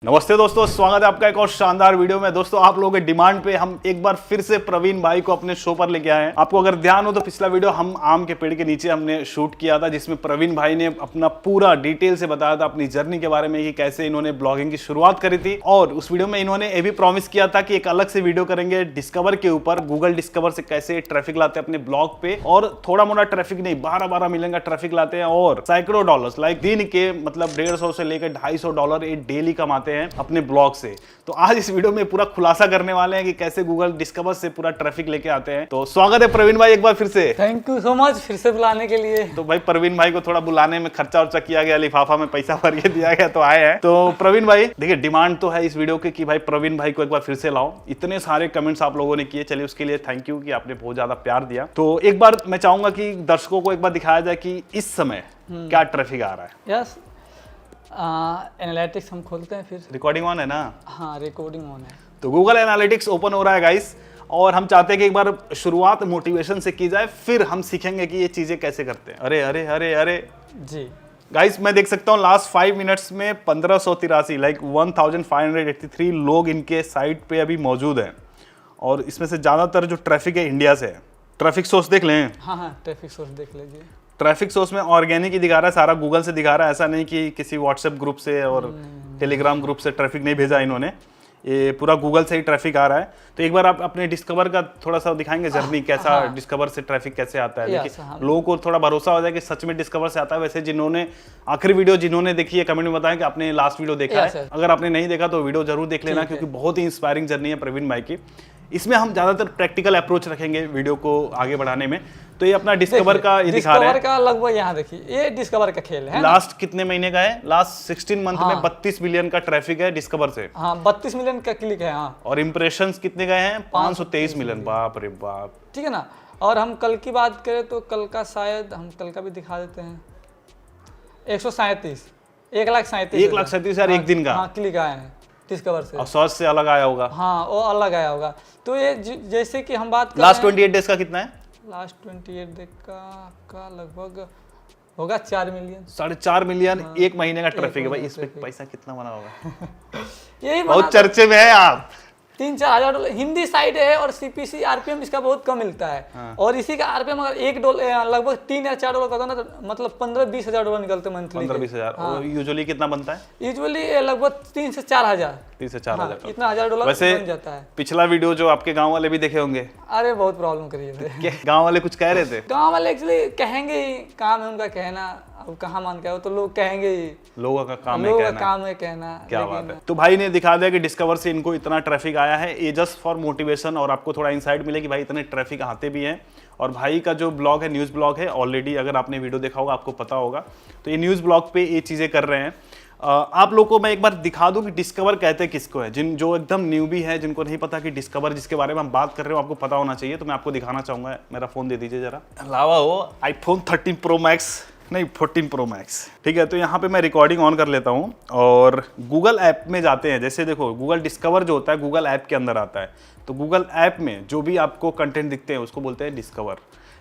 नमस्ते दोस्तों, स्वागत है आपका एक और शानदार वीडियो में। दोस्तों, आप लोगों के डिमांड पे हम एक बार फिर से प्रवीण भाई को अपने शो पर लेके आए हैं। आपको अगर ध्यान हो तो पिछला वीडियो हम आम के पेड़ के नीचे हमने शूट किया था, जिसमें प्रवीण भाई ने अपना पूरा डिटेल से बताया था अपनी जर्नी के बारे में कि कैसे इन्होंने ब्लॉगिंग की शुरुआत करी थी। और उस वीडियो में इन्होंने ये भी प्रॉमिस किया था कि एक अलग से वीडियो करेंगे डिस्कवर के ऊपर, गूगल डिस्कवर से कैसे ट्रैफिक लाते हैं अपने ब्लॉग पे। और थोड़ा मोड़ा ट्रैफिक नहीं, 12-12 मिलियन का ट्रैफिक लाते हैं और सैकड़ों डॉलर्स, लाइक दिन के मतलब $150 से लेकर $250 ये डेली कमाते हैं अपने ब्लॉग से। तो आज इस वीडियो में पूरा खुलासा करने वाले हैं कि कैसे गूगल डिस्कवर से पूरा ट्रैफिक लेके आते हैं। तो स्वागत है प्रवीण भाई एक बार फिर से। थैंक यू सो मच फिर से बुलाने के लिए। तो भाई प्रवीण भाई को थोड़ा बुलाने में खर्चा वर्चा किया गया, लिफाफा में पैसा भर के दिया गया, तो आए हैं। तो प्रवीण भाई देखिए, डिमांड तो है इस वीडियो की कि भाई प्रवीण भाई को एक बार फिर से लाओ। इतने सारे कमेंट्स आप लोगों ने किए, चलिए उसके लिए थैंक यू कि आपने बहुत ज्यादा प्यार दिया। तो एक बार मैं चाहूंगा कि दर्शकों को एक बार दिखाया जाए कि इस समय क्या ट्रैफिक आ रहा है। यस, एनालिटिक्स हम खोलते हैं फिर। रिकॉर्डिंग ऑन है ना? हाँ, रिकॉर्डिंग ऑन है। तो गूगल एनालिटिक्स ओपन हो रहा है गाइस, और हम चाहते हैं कि एक बार शुरुआत मोटिवेशन से की जाए, फिर हम सीखेंगे कि ये चीजें कैसे करते हैं। अरे अरे अरे अरे जी गाइस, मैं देख सकता हूँ लास्ट 5 मिनट्स में 1583 लाइक 1583 लोग इनके साइट पे अभी मौजूद हैं। और इसमें से ज्यादातर जो ट्रैफिक है इंडिया से है। ट्रैफिक सोर्स देख लें। हाँ, ट्रैफिक सोर्स देख लीजिए। ट्रैफिक सोर्स में ऑर्गेनिक ही दिखा रहा है, सारा गूगल से दिखा रहा है। ऐसा नहीं कि किसी व्हाट्सएप ग्रुप से और टेलीग्राम ग्रुप से ट्रैफिक नहीं भेजा इन्होंने, ये पूरा गूगल से ही ट्रैफिक आ रहा है। तो एक बार आप अपने डिस्कवर का थोड़ा सा दिखाएंगे जर्नी, कैसा डिस्कवर से ट्रैफिक कैसे आता है, लेकिन लोगों को थोड़ा भरोसा हो जाए कि सच में डिस्कवर से आता है। वैसे जिन्होंने आखिरी वीडियो जिन्होंने देखी है, कमेंट में बताएं कि आपने लास्ट वीडियो देखा है। अगर आपने नहीं देखा तो वीडियो जरूर देख लेना, क्योंकि बहुत ही इंस्पायरिंग जर्नी है प्रवीण भाई की। इसमें हम ज्यादातर प्रैक्टिकल अप्रोच रखेंगे वीडियो को आगे बढ़ाने में। तो ये अपना डिस्कवर का ये दिखा रहे हैं। डिस्कवर का लगभग यहाँ देखिए, ये डिस्कवर का खेल है। लास्ट कितने महीने का है? लास्ट 16 मंथ में 32 मिलियन का ट्रैफिक है डिस्कवर से। हाँ, 32 मिलियन का क्लिक है। हाँ, और इंप्रेशंस कितने गए हैं? 523 मिलियन। बाप रे बाप, ठीक है ना। और हम कल की बात करें तो कल का शायद हम कल का भी दिखा देते हैं। 137 1,37,000 एक दिन का। हाँ, क्लिक आए हैं डिस्कवर से। और सर्च से अलग आया होगा। हाँ, वो अलग आया होगा। तो ये जैसे कि हम बात कर लास्ट 28 डेज का कितना है? लास्ट 28 डेज का लगभग होगा 4 मिलियन। 4.5 मिलियन एक महीने का ट्रैफिक है भाई। इस पे पैसा कितना बना होगा? यही बहुत चर्चे में है आप। 3-4 हज़ार डॉलर हिंदी साइड है, और सीपीसी आरपीएम इसका बहुत कम मिलता है। हाँ। और इसी का आरपीएम अगर $1 लगभग 3 या 4 डॉलर का था ना, तो मतलब 15-20 हज़ार डॉलर निकलते मंथली। 15-20 हज़ार। और यूजुअली कितना बनता है? यूजुअली लगभग 3 से 4 हज़ार। 3 से 4 हज़ार इतना $1,000 बन जाता है। पिछला वीडियो जो आपके गांव वाले भी देखे होंगे। अरे बहुत प्रॉब्लम करी है। गांव वाले कुछ कह रहे थे? गांव वाले एक्चुअली कहेंगे ही, काम है उनका कहना। अब कहाँ मान के आओ, तो लोग कहेंगे ही। लोगों का काम है कहना। क्या बात है। तो भाई ने दिखा दिया कि डिस्कवर से इनको इतना ट्रैफिक आया है। ये जस्ट फॉर मोटिवेशन, और आपको थोड़ा इंसाइट मिले कि भाई इतने ट्रैफिक आते भी हैं। और भाई का जो ब्लॉग है, न्यूज़ ब्लॉग है, ऑलरेडी अगर आपने वीडियो देखा होगा आपको पता होगा। तो ये न्यूज़ ब्लॉग पे ये चीज़ें कर रहे हैं। आप लोगों को मैं एक बार दिखा दूं कि डिस्कवर कहते किसको है। जो एकदम न्यू भी है, जिनको नहीं पता कि डिस्कवर जिसके बारे में हम बात कर रहे हो आपको पता होना चाहिए। तो मैं आपको दिखाना चाहूँगा। मेरा फ़ोन दे दीजिए जरा। लावा हो iPhone 13 Pro Max, नहीं 14 Pro Max, ठीक है। तो यहाँ पे मैं रिकॉर्डिंग ऑन कर लेता हूँ और गूगल ऐप में जाते हैं। जैसे देखो, गूगल डिस्कवर जो होता है गूगल ऐप के अंदर आता है। तो गूगल ऐप में जो भी आपको कंटेंट दिखते हैं उसको बोलते हैं डिस्कवर।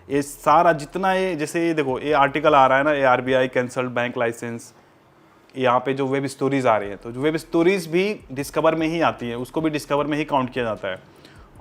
ये सारा जितना ये, जैसे ये देखो, ये आर्टिकल आ रहा है ना, ये RBI कैंसल्ड बैंक लाइसेंस। यहाँ पे जो वेब स्टोरीज आ रही है, तो जो वेब स्टोरीज भी डिस्कवर में ही आती है, उसको भी डिस्कवर में ही काउंट किया जाता है।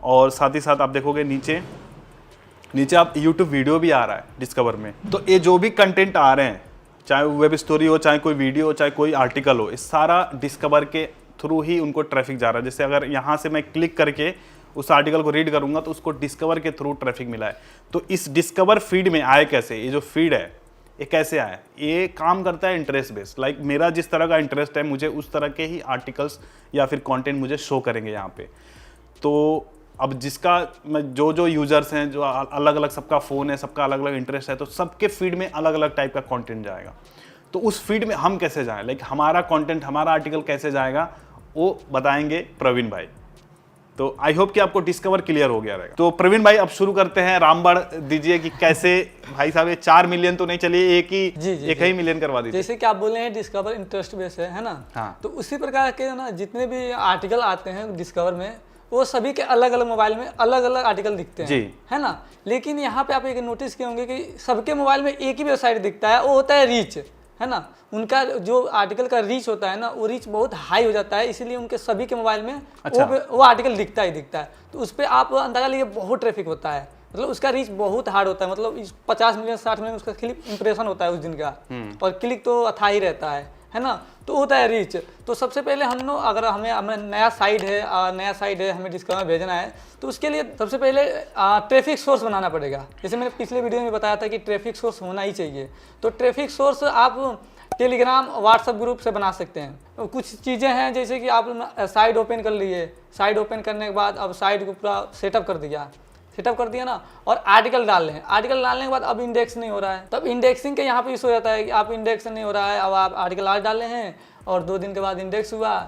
और साथ ही साथ आप देखोगे नीचे आप यूट्यूब वीडियो भी आ रहा है डिस्कवर में। तो ये जो भी कंटेंट आ रहे हैं, चाहे वेब स्टोरी हो, चाहे कोई वीडियो हो, चाहे कोई आर्टिकल हो, ये सारा डिस्कवर के थ्रू ही उनको ट्रैफिक जा रहा है। जैसे अगर यहाँ से मैं क्लिक करके उस आर्टिकल को रीड करूंगा तो उसको डिस्कवर के थ्रू ट्रैफिक मिला है। तो इस डिस्कवर फीड में आए कैसे? ये जो फीड है ये कैसे आया? ये काम करता है इंटरेस्ट बेस्ड। लाइक मेरा जिस तरह का इंटरेस्ट है, मुझे उस तरह के ही आर्टिकल्स या फिर कंटेंट मुझे शो करेंगे यहाँ पे। तो अब जिसका जो यूजर्स हैं, जो अलग अलग, सबका फ़ोन है, सबका अलग अलग इंटरेस्ट है, तो सबके फीड में अलग अलग टाइप का कंटेंट जाएगा। तो उस फीड में हम कैसे जाएं, लाइक हमारा कंटेंट, हमारा आर्टिकल कैसे जाएगा, वो बताएंगे प्रवीण भाई। तो आई होप कि आपको डिस्कवर क्लियर हो गया रहेगा। तो प्रवीण भाई अब शुरू करते हैं। रामबाण दीजिए कि कैसे भाई साहब ये 4 मिलियन तो नहीं, चलिए एक ही मिलियन करवा दीजिए। जैसे कि आप बोले हैं डिस्कवर इंटरेस्ट बेस है ना। हाँ। तो उसी प्रकार के ना जितने भी आर्टिकल आते हैं डिस्कवर में, वो सभी के अलग अलग मोबाइल में अलग अलग आर्टिकल दिखते हैं जी, है ना। लेकिन यहाँ पे आप एक नोटिस किए होंगे कि सबके मोबाइल में एक ही वेबसाइट दिखता है, वो होता है रीच। है ना, उनका जो आर्टिकल का रीच होता है ना, वो रीच बहुत हाई हो जाता है, इसीलिए उनके सभी के मोबाइल में वो आर्टिकल दिखता ही दिखता है। तो उस पर आप अंदाजा लीजिए बहुत ट्रैफिक होता है, मतलब उसका रीच बहुत हार्ड होता है, मतलब 50 मिलियन 60 मिलियन उसका क्लिक इंप्रेशन होता है उस दिन का, और क्लिक तो अथा ही रहता है ना, तो होता है रीच। तो सबसे पहले हम लोग अगर हमें नया साइट है हमें डिस्कवर में भेजना है, तो उसके लिए सबसे पहले ट्रैफिक सोर्स बनाना पड़ेगा। जैसे मैंने पिछले वीडियो में बताया था कि ट्रैफिक सोर्स होना ही चाहिए। तो ट्रैफिक सोर्स आप टेलीग्राम व्हाट्सएप ग्रुप से बना सकते हैं। कुछ चीज़ें हैं जैसे कि आप साइट ओपन कर लिए, साइट ओपन करने के बाद अब साइट को पूरा सेटअप कर दिया ना, और आर्टिकल डाल लें। आर्टिकल डालने के बाद अब इंडेक्स नहीं हो रहा है, तब इंडेक्सिंग के यहाँ पे इशू हो जाता है कि आप इंडेक्स नहीं हो रहा है। अब आप आर्टिकल आज डाले हैं और 2 दिन के बाद इंडेक्स हुआ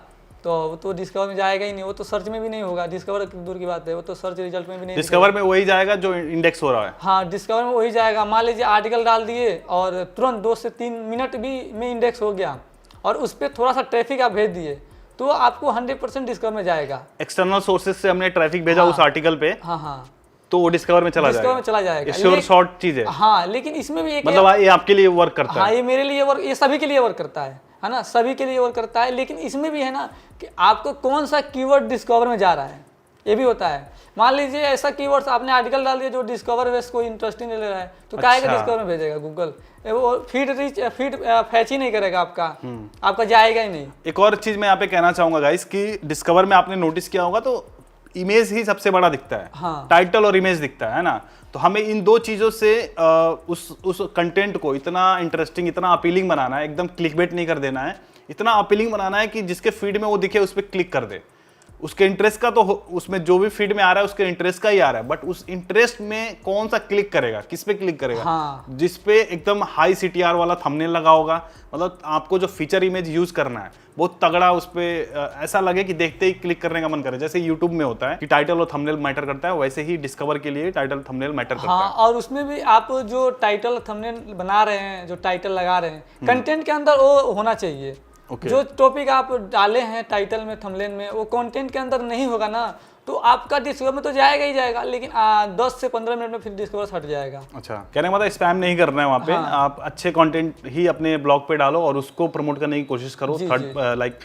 तो डिस्कवर में जाएगा ही नहीं, वो तो सर्च में भी नहीं होगा। डिस्कवर दूर की बात है, वो तो सर्च रिजल्ट में भी नहीं, डिस्कवर में वही जाएगा जो इंडेक्स हो रहा है। हाँ, डिस्कवर में वही जाएगा। मान लीजिए आर्टिकल डाल दिए और तुरंत 2 से 3 मिनट भी में इंडेक्स हो गया, और उस पर थोड़ा सा ट्रैफिक आप भेज दिए तो आपको 100% डिस्कवर में जाएगा। एक्सटर्नल सोर्सेज से हमने ट्रैफिक भेजा उस आर्टिकल पे, हाँ, तो वो डिस्कवर में चला जाएगा। श्योर शॉर्ट चीज है। हाँ, लेकिन इसमें भी एक मतलब ये आपके लिए वर्क करता है। हाँ, ये मेरे लिए वर्क, ये सभी के लिए वर्क करता है ना, सभी के लिए वर्क करता है। लेकिन इसमें भी है ना कि आपको कौन सा कीवर्ड डिस्कवर में जा रहा है, ये भी होता है। मान लीजिए ऐसा कीवर्ड्स आपने आर्टिकल डाल दिया जो डिस्कवर वेस्ट कोई इंटरेस्टिंग नहीं ले रहा है, तो क्या डिस्कवर में भेजेगा गूगल, वो फीड फैच ही नहीं करेगा, आपका जाएगा ही नहीं। एक और चीज मैं यहाँ पे कहना चाहूंगा गाइस कि डिस्कवर में आपने नोटिस किया होगा तो इमेज ही सबसे बड़ा दिखता है। हाँ। टाइटल और इमेज दिखता है ना, तो हमें इन 2 चीजों से उस कंटेंट को इतना इंटरेस्टिंग, इतना अपीलिंग बनाना है, एकदम क्लिकबेट नहीं कर देना है, इतना अपीलिंग बनाना है कि जिसके फीड में वो दिखे उस पर क्लिक कर दे। उसके इंटरेस्ट का तो उसमें जो भी फीड में आ रहा है उसके इंटरेस्ट का ही आ रहा है, बट उस इंटरेस्ट में कौन सा क्लिक करेगा, किस पे क्लिक करेगा। हाँ। जिस पे एकदम हाई CTR वाला थंबनेल लगा होगा, मतलब आपको जो फीचर इमेज यूज करना है बहुत तगड़ा, उस पे ऐसा लगे कि देखते ही क्लिक करने का मन करे। जैसे यूट्यूब में होता है कि टाइटल और थंबनेल मैटर करता है, वैसे ही डिस्कवर के लिए टाइटल थंबनेल मैटर करता है। और उसमें भी आप जो टाइटल थंबनेल बना रहे हैं, जो टाइटल लगा रहे हैं, कंटेंट के अंदर वो होना चाहिए। जो टॉपिक आप डाले हैं टाइटल में, थंबनेल में, वो कंटेंट के अंदर नहीं होगा ना, तो आपका डिस्कवर में तो जाएगा ही जाएगा, लेकिन 10 से 15 मिनट में फिर डिस्कवर हट जाएगा। अच्छा, कहने का मतलब स्पैम नहीं करना है वहाँ पे। हाँ। आप अच्छे कंटेंट ही अपने ब्लॉग पे डालो और उसको प्रमोट करने की कोशिश करो थर्ड लाइक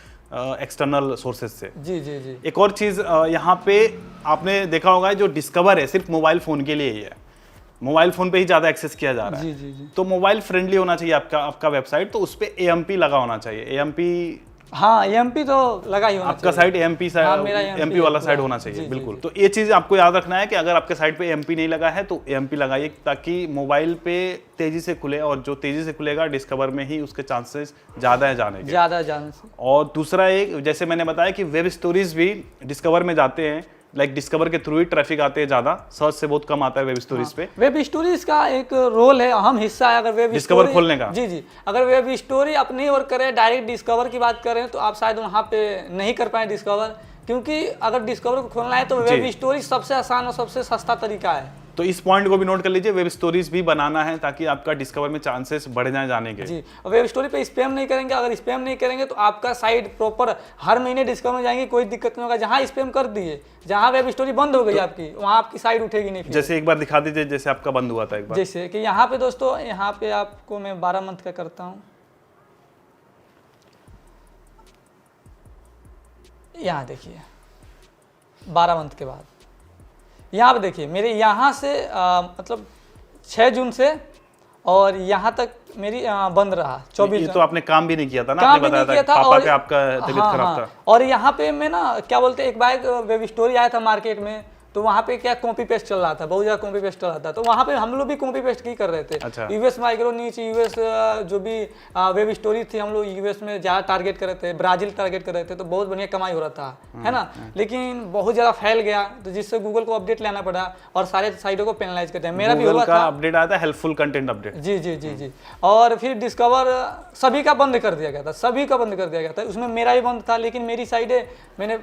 एक्सटर्नल सोर्सेज से। जी। एक और चीज यहाँ पे आपने देखा होगा, जो डिस्कवर है सिर्फ मोबाइल फोन के लिए ही है, मोबाइल फोन पे ही ज्यादा एक्सेस किया जा रहा है। जी। तो मोबाइल फ्रेंडली होना चाहिए आपका वेबसाइट, तो उस पे AMP लगा होना चाहिए। AMP, हाँ, AMP तो लगा ही होना आपका साइट AMP वाला साइट होना चाहिए। बिल्कुल। तो ये चीज आपको याद रखना है कि अगर आपके साइट पे AMP नहीं लगा है तो AMP लगाइए, ताकि मोबाइल पे तेजी से खुले, और जो तेजी से खुलेगा डिस्कवर में ही उसके चांसेस ज्यादा है जाने के। और दूसरा एक, जैसे मैंने बताया कि वेब स्टोरीज भी डिस्कवर में जाते हैं, लाइक डिस्कवर के थ्रू ही ट्रैफिक आते हैं ज्यादा, सर्च से बहुत कम आता है वेब स्टोरीज पे। वेब स्टोरीज का एक रोल है, अहम हिस्सा है अगर वेब डिस्कवर खोलने का। जी, अगर वेब स्टोरी अपनी और करें, डायरेक्ट डिस्कवर की बात करें तो आप शायद वहाँ पे नहीं कर पाए डिस्कवर, क्योंकि अगर डिस्कवर को खोलना है तो वेब स्टोरी सबसे आसान और सबसे सस्ता तरीका है। तो इस पॉइंट को भी नोट कर लीजिए, वेब स्टोरीज भी बनाना है ताकि आपका डिस्कवर में चांसेस बढ़ जाए जाने के। जी, वेब स्टोरी पे स्पैम नहीं करेंगे। अगर स्पैम नहीं करेंगे तो आपका साइट प्रॉपर हर महीने डिस्कवर में जाएंगे, कोई दिक्कत नहीं होगा। जहां स्पैम कर दिए, जहां वेब स्टोरी बंद हो गई आपकी, वहां आपकी साइट उठेगी नहीं। जैसे एक बार दिखा दीजिए, जैसे आपका बंद हुआ था एक बार। जैसे कि यहाँ पे दोस्तों, यहाँ पे आपको मैं 12 मंथ का करता हूँ। यहाँ देखिए 12 मंथ के बाद यहाँ पे देखिए मेरे यहाँ से मतलब 6 जून से और यहाँ तक मेरी बंद रहा 24। ये तो आपने काम भी नहीं किया था ना, आपने बताया था पापा के आपका तबीयत खराब था। और यहाँ पे मैं ना क्या बोलते एक बार वेब स्टोरी आया था मार्केट में, तो वहाँ पे क्या कॉपी पेस्ट चल रहा था, बहुत ज़्यादा कॉपी पेस्ट चल रहा था। तो वहाँ पे हम लोग भी कॉपी पेस्ट की कर रहे थे। अच्छा। यूएस माइक्रो नीच, यूएस जो भी वेब स्टोरी थी, हम लोग यूएस में ज़्यादा टारगेट कर रहे थे, ब्राजील टारगेट कर रहे थे, तो बहुत बढ़िया कमाई हो रहा था, है ना। लेकिन बहुत ज़्यादा फैल गया, तो जिससे गूगल को अपडेट लेना पड़ा और सारे साइटों को पेनलाइज करते हैं। मेरा भी हुआ था, अपडेट आया था, हेल्पफुल कंटेंट अपडेट। जी। और फिर डिस्कवर सभी का बंद कर दिया गया था, सभी का बंद कर दिया गया था। उसमें मेरा भी बंद था, लेकिन मेरी साइडें मैंने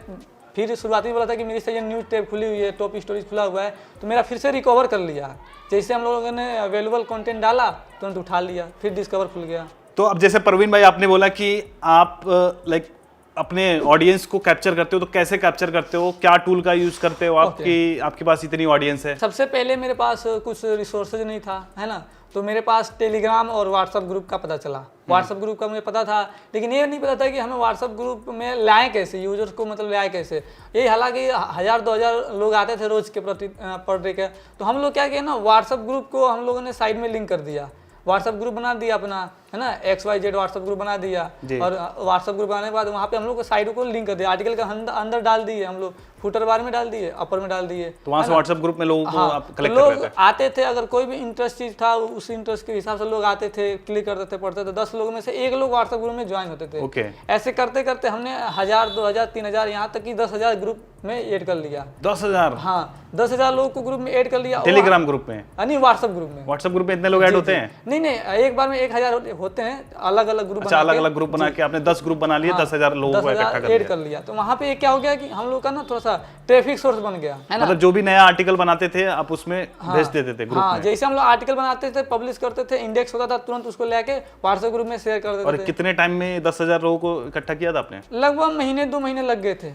फिर शुरुआती में बोला था कि मेरी साइड न्यूज़ टैब खुली हुई है, टॉप स्टोरेज खुला हुआ है, तो मेरा फिर से रिकवर कर लिया। जैसे हम लोगों ने अवेलेबल कंटेंट डाला तुरंत उठा लिया, फिर डिस्कवर खुल गया। तो अब जैसे परवीन भाई आपने बोला कि आप लाइक अपने ऑडियंस को कैप्चर करते हो, तो कैसे कैप्चर करते हो, क्या टूल का यूज करते हो आपके पास इतनी ऑडियंस है? सबसे पहले मेरे पास कुछ रिसोर्सेज नहीं था, है ना, तो मेरे पास टेलीग्राम और व्हाट्सअप ग्रुप का पता चला। व्हाट्सअप ग्रुप का मुझे पता था, लेकिन ये नहीं पता था कि हमें व्हाट्सअप ग्रुप में लाएं कैसे, यूजर्स को मतलब लाएं कैसे। ये हालांकि 1000-2000 लोग आते थे रोज के पर डे के, तो हम लोग क्या किए ना, व्हाट्सअप ग्रुप को हम लोगों ने साइड में लिंक कर दिया। व्हाट्सअप ग्रुप बना दिया अपना, है ना, XYZ व्हाट्सअप ग्रुप बना दिया, और व्हाट्सअप ग्रुप बनाने के बाद वहाँ पे हम लोग को साइड को लिंक कर दिया, आर्टिकल का अंदर डाल दिए हम लोग, फुटर बार में डाल दिए, अपर में डाल दिए। तो वहाँ से व्हाट्सएप ग्रुप में लोगों को आप कलेक्ट कर लोग रहे थे? आते थे, अगर कोई भी इंटरेस्ट चीज था उस इंटरेस्ट के हिसाब से लोग आते थे, क्लिक करते थे, पढ़ते थे। 10 लोगों में से 1 लोग व्हाट्सएप ग्रुप में ज्वाइन होते थे। ओके। ऐसे करते करते हमने 1000, 2000, 3000, यहाँ तक कि 10,000 ग्रुप में ऐड कर लिया। 10,000? हाँ, 10,000 लोगों को ग्रुप में ऐड कर लिया। टेलीग्राम ग्रुप में? नहीं, व्हाट्सएप ग्रुप में। व्हाट्सएप ग्रुप में इतने लोग ऐड होते हैं? नहीं, एक बार में 1000 होते हैं, अलग अलग ग्रुप। अच्छा, अलग अलग ग्रुप बना के आपने 10 ग्रुप बना लिए, 10,000 लोगों को इकट्ठा कर लिया। तो वहाँ पे क्या हो गया कि हम लोग का ना थोड़ा सा ट्रैफिक सोर्स बन गया, है ना। मतलब जो भी नया आर्टिकल बनाते थे आप उसमें भेज देते थे ग्रुप में? जैसे हम लोग आर्टिकल बनाते थे, पब्लिश करते थे, इंडेक्स होता था, तुरंत उसको लेके व्हाट्सएप ग्रुप में शेयर कर देते थे। और कितने टाइम में 10,000 लोगों को इकट्ठा किया था आपने? लगभग महीने 2 महीने लग गए थे।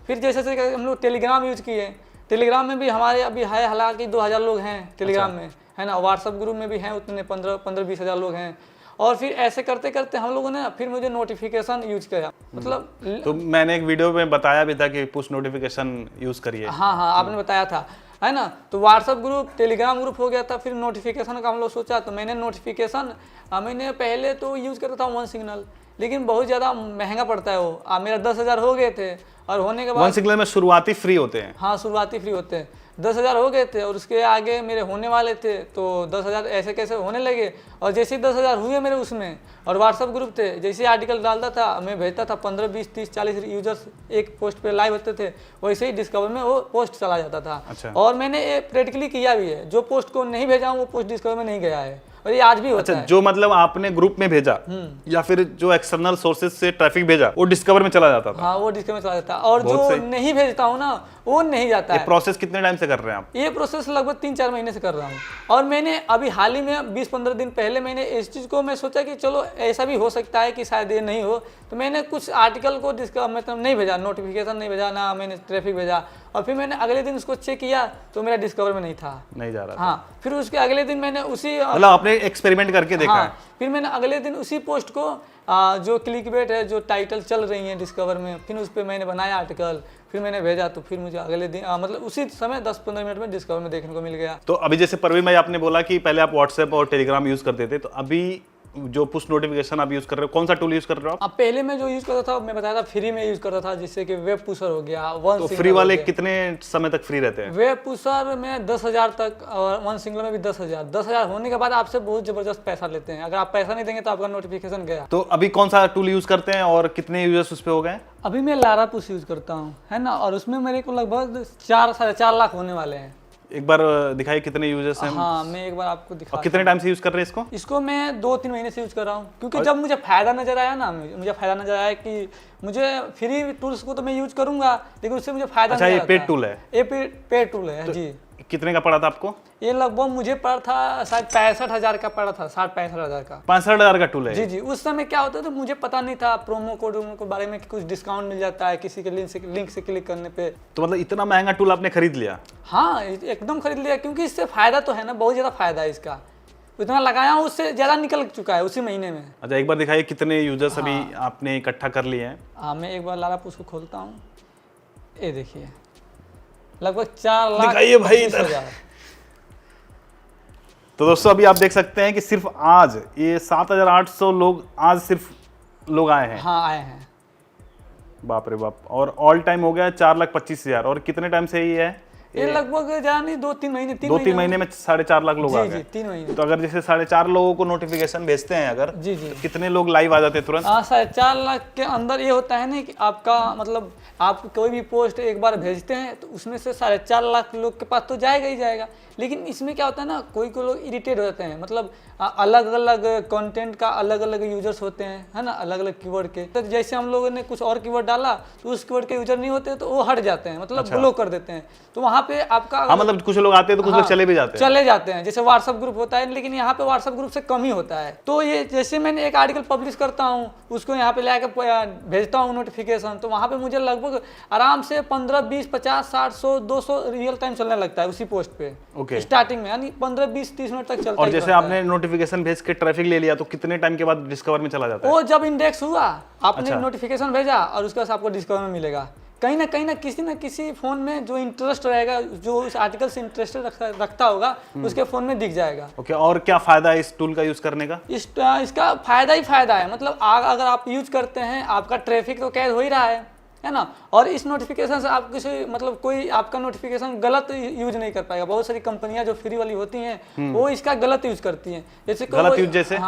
फिर जैसे हम लोग टेलीग्राम यूज किए, टेलीग्राम में भी हमारे अभी है हालांकि 2000 लोग हैं टेलीग्राम में, है ना। व्हाट्सएप ग्रुप में भी हैं उतने 15-20 हज़ार लोग हैं। और फिर ऐसे करते करते हम लोगों ने फिर मुझे नोटिफिकेशन यूज किया, मतलब तो मैंने एक वीडियो में बताया भी था कि पुश नोटिफिकेशन यूज करिए। हाँ, आपने बताया था, है ना। तो व्हाट्सएप ग्रुप, टेलीग्राम ग्रुप हो गया था। फिर नोटिफिकेशन का हम लोग सोचा, तो मैंने नोटिफिकेशन मैंने पहले तो यूज करता था वन सिग्नल, लेकिन बहुत ज़्यादा महंगा पड़ता है वो। मेरा 10,000 हो गए थे, और होने के बाद वन सिग्नल में शुरुआती फ्री होते हैं? हाँ, शुरुआती फ्री होते हैं। 10,000 हो गए थे, और उसके आगे मेरे होने वाले थे, तो 10,000 ऐसे कैसे होने लगे। और जैसे ही 10,000 हुए मेरे उसमें, और व्हाट्सअप ग्रुप थे, जैसे आर्टिकल डालता था मैं भेजता था, 15, 20, 30, 40 यूजर्स एक पोस्ट पे लाइव होते थे, वैसे ही डिस्कवर में वो पोस्ट चला जाता था। अच्छा। और मैंने ये प्रैक्टिकली किया भी है, जो पोस्ट को नहीं भेजा हूँ वो पोस्ट डिस्कवर में नहीं गया है, और ये आज भी होता है। जो मतलब आपने ग्रुप में भेजा या फिर जो एक्सटर्नल सोर्सेज से ट्रैफिक भेजा वो डिस्कवर में चला जाता था? हाँ, वो डिस्कवर में चला जाता है, और जो नहीं भेजता हूँ ना वो नहीं जाता है। प्रोसेस कितने टाइम से कर रहे हैं आप? ये प्रोसेस लगभग 3-4 महीने से कर रहा हूँ। और मैंने अभी हाल ही में 20-15 दिन पहले मैंने इस चीज़ को मैं सोचा कि चलो ऐसा भी हो सकता है कि शायद ये नहीं हो, तो मैंने कुछ आर्टिकल को मतलब नहीं भेजा, नोटिफिकेशन नहीं भेजा, ना मैंने ट्रैफिक भेजा। और फिर मैंने अगले दिन उसको चेक किया तो मेरा डिस्कवर में नहीं था, नहीं जा रहा। हाँ, फिर उसके अगले दिन मैंने उसी मतलब आपने एक्सपेरिमेंट करके देखा है? फिर मैंने अगले दिन उसी पोस्ट को जो क्लिकबेट है, जो टाइटल चल रही है डिस्कवर में, फिर उस पर मैंने बनाया आर्टिकल, फिर मैंने भेजा, तो फिर मुझे अगले दिन मतलब उसी समय 10-15 मिनट में डिस्कवर में देखने को मिल गया। तो अभी जैसे परवीन भाई आपने बोला कि पहले आप व्हाट्सएप और टेलीग्राम यूज करते थे, तो अभी जो पुश नोटिफिकेशन आप यूज कर रहे हो, कौन सा टूल यूज कर रहे हो आप? पहले मैं जो यूज करता था, मैं बताया था फ्री में यूज करता था, जिससे कि वेब पुशर हो गया, वन तो फ्री वाले कितने समय तक फ्री रहते हैं? वेब पुशर में 10,000 तक, और वन सिंगल में भी 10,000 होने के बाद आपसे बहुत जबरदस्त पैसा लेते हैं। अगर आप पैसा नहीं देंगे तो आपका नोटिफिकेशन गया। तो अभी कौन सा टूल यूज करते हैं और कितने यूजर्स उस पे हो गए? अभी मैं लारा पुश यूज करता हूँ, है ना, और उसमें मेरे को लगभग 4-4.5 लाख होने वाले हैं। एक बार दिखाइए कितने यूजर्स हैं? हाँ, मैं एक बार आपको दिखा। कितने टाइम से यूज कर रहे हैं इसको? इसको मैं 2-3 महीने से यूज कर रहा हूँ, क्योंकि जब मुझे फायदा नजर आया ना, मुझे फायदा नजर आया कि मुझे फ्री टूल्स को तो मैं यूज करूंगा, लेकिन उससे मुझे फायदा। अच्छा, ये पेड टूल है? ये पेड टूल है, जी। कितने का पड़ा था आपको? ये लगभग मुझे पड़ा था शायद 65,000 का पड़ा था, 60-65,000 का। 65,000 का टूल है? जी जी। उस समय क्या होता था, मुझे पता नहीं था प्रोमो कोड के बारे में कि कुछ डिस्काउंट मिल जाता है किसी के लिंक से क्लिक करने पे। तो मतलब इतना महंगा टूल आपने खरीद लिया? हाँ, एकदम खरीद लिया, क्योंकि इससे फायदा तो है ना, बहुत ज्यादा फायदा है इसका। इतना लगाया हूँ, उससे ज्यादा निकल चुका है उसी महीने में। अच्छा, एक बार दिखाइए कितने यूजर्स अभी आपने इकट्ठा कर लिए हैं? हाँ, मैं एक बार लारा पुश को खोलता हूँ, ये देखिए लगभग 4,00,000। दिखाइए भाई इधर। तो दोस्तों अभी आप देख सकते हैं कि सिर्फ आज ये 7,800 लोग आज सिर्फ लोग आए हैं। हाँ, आए हैं। बाप रे बाप। और ऑल टाइम हो गया 4,25,000। और कितने टाइम से ये है? ये लगभग ज्यादा नहीं, 2-3 महीने। 2-3 महीने में 4.5 लाख लोग आ जी गए। जी, 3 महीने। तो अगर जैसे 4.5 लोगों को नोटिफिकेशन भेजते हैं अगर, जी जी, तो कितने लोग लाइव आ जाते हैं तुरंत? 4.5 लाख के अंदर ये होता है ना कि आपका मतलब आप कोई भी पोस्ट एक बार भेजते हैं तो उसमें से 4.5 लाख लोग के पास तो जाएगा ही जाएगा। लेकिन इसमें क्या होता है ना, कोई लोग इरिटेट हो जाते हैं, मतलब अलग अलग कंटेंट का अलग अलग यूजर्स होते हैं, है ना, अलग अलग कीवर्ड के। तो जैसे हम लोगों ने कुछ और कीवर्ड डाला तो उस कीवर्ड के यूजर नहीं होते तो वो हट जाते हैं, मतलब ब्लॉक कर देते हैं। तो वहाँ पे आपका हाँ मतलब कुछ लोग आते हैं तो कुछ लोग चले भी जाते हैं। चले जाते हैं, जैसे व्हाट्सएप ग्रुप होता है, लेकिन यहाँ पे व्हाट्सएप ग्रुप से कम ही होता है। तो ये जैसे मैंने एक आर्टिकल पब्लिश करता हूँ, उसको यहाँ पे लाके भेजता हूँ नोटिफिकेशन, तो वहाँ पे मुझे लगभग आराम से 15, 20, 50, 60, 100, 200 रियल टाइम चलने लगता है उसी पोस्ट पे स्टार्टिंग में, यानी 15, 20, 30 मिनट तक चलता है। और जैसे आपने नोटिफिकेशन भेज के ट्रैफिक ले लिया तो कितने टाइम के बाद डिस्कवर में चला जाता है? वो जब इंडेक्स हुआ, आपने नोटिफिकेशन भेजा और उसके बाद आपको डिस्कवर में मिलेगा। कहीं ना किसी फोन में जो इंटरेस्ट रहेगा, जो उस आर्टिकल से इंटरेस्ट रखता होगा, उसके फोन में दिख जाएगा। ओके, और क्या फायदा है इस टूल का यूज करने का? इसका फायदा ही फायदा है, मतलब अगर आप यूज करते हैं, आपका ट्रैफिक तो कैद हो ही रहा है ना। और इस नोटिफिकेशन से आप किसी मतलब कोई आपका नोटिफिकेशन गलत यूज नहीं कर पाएगा। बहुत सारी कंपनियां जो फ्री वाली होती हैं वो इसका गलत यूज करती हैं, जैसे गलत यूज जैसे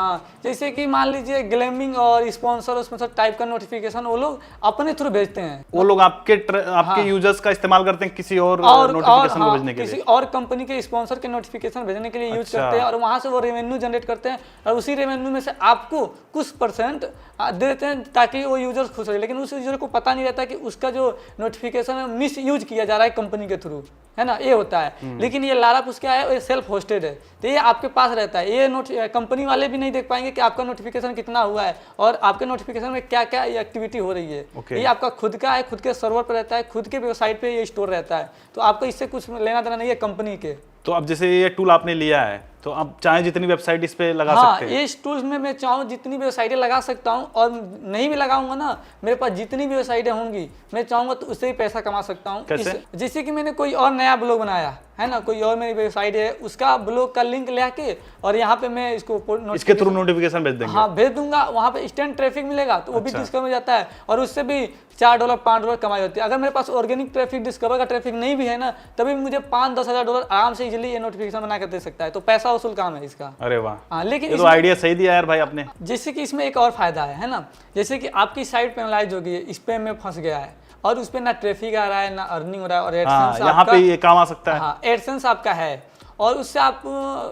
जैसे कि मान लीजिए ग्लेमिंग और स्पॉन्सर उसमें सब टाइप का नोटिफिकेशन वो लोग अपने थ्रू भेजते हैं। वो लोग आपके यूजर्स का इस्तेमाल करते हैं किसी और नोटिफिकेशन को भेजने के लिए, किसी और कंपनी के स्पॉन्सर के नोटिफिकेशन भेजने के लिए यूज करते हैं, और वहां से वो रेवेन्यू जनरेट करते हैं, और उसी रेवेन्यू में से आपको कुछ % दे देते हैं ताकि वो यूजर्स खुश रहे। लेकिन उस यूजर को पता नहीं रहता कि उसका जो नोटिफिकेशन है मिस यूज किया जा रहा है कंपनी के थ्रू, है ना, ये होता है। लेकिन ये लारापुस क्या है, ये सेल्फ होस्टेड है, तो ये आपके पास रहता है। ये कंपनी वाले भी नहीं देख पाएंगे कि आपका नोटिफिकेशन कितना हुआ है और आपके नोटिफिकेशन में क्या क्या एक्टिविटी हो रही है। ये आपका खुद का है, खुद के सर्वर पर रहता है, खुद के वेबसाइट पे ये स्टोर रहता है, तो आपको इससे कुछ लेना देना नहीं है कंपनी के। तो अब जैसे ये टूल आपने लिया है तो आप चाहे जितनी वेबसाइट इस पे लगा सकते हैं। इस टूल्स में मैं चाहूँ जितनी भी वेबसाइटें लगा सकता हूँ, और नहीं भी लगाऊंगा ना, मेरे पास जितनी भी वेबसाइटें होंगी मैं चाहूँगा तो उससे ही पैसा कमा सकता हूँ। जैसे कि मैंने कोई और नया ब्लॉग बनाया है ना, कोई और मेरी वेबसाइट है, उसका ब्लॉग का लिंक लेके और यहाँ पे मैं इसके थ्रू नोटिफिकेशन भेज देंगे। हाँ भेज दूंगा, वहाँ पे इंस्टेंट ट्रैफिक मिलेगा तो वो भी डिस्कवर में जाता है, और उससे भी $4, $5 कमाई होती है। अगर मेरे पास ऑर्गेनिक ट्रैफिक, डिस्कवर का ट्रैफिक नहीं भी है ना, तभी मुझे $5-10 हज़ार आराम से इजीली ये नोटिफिकेशन बना कर दे सकता है। तो पैसा वसूल काम है इसका। अरे वाह, हाँ, लेकिन ये तो आइडिया सही दिया यार भाई आपने। जैसे कि इसमें एक और फायदा है ना, जैसे कि आपकी साइट पेनलाइज हो गई है, स्पैम में फंस गया है और उस पर ना ट्रैफिक आ रहा है ना अर्निंग हो रहा है, और एडसेंस यहाँ पे ये काम आ सकता है। हाँ, एडसेंस आपका है, और उससे आप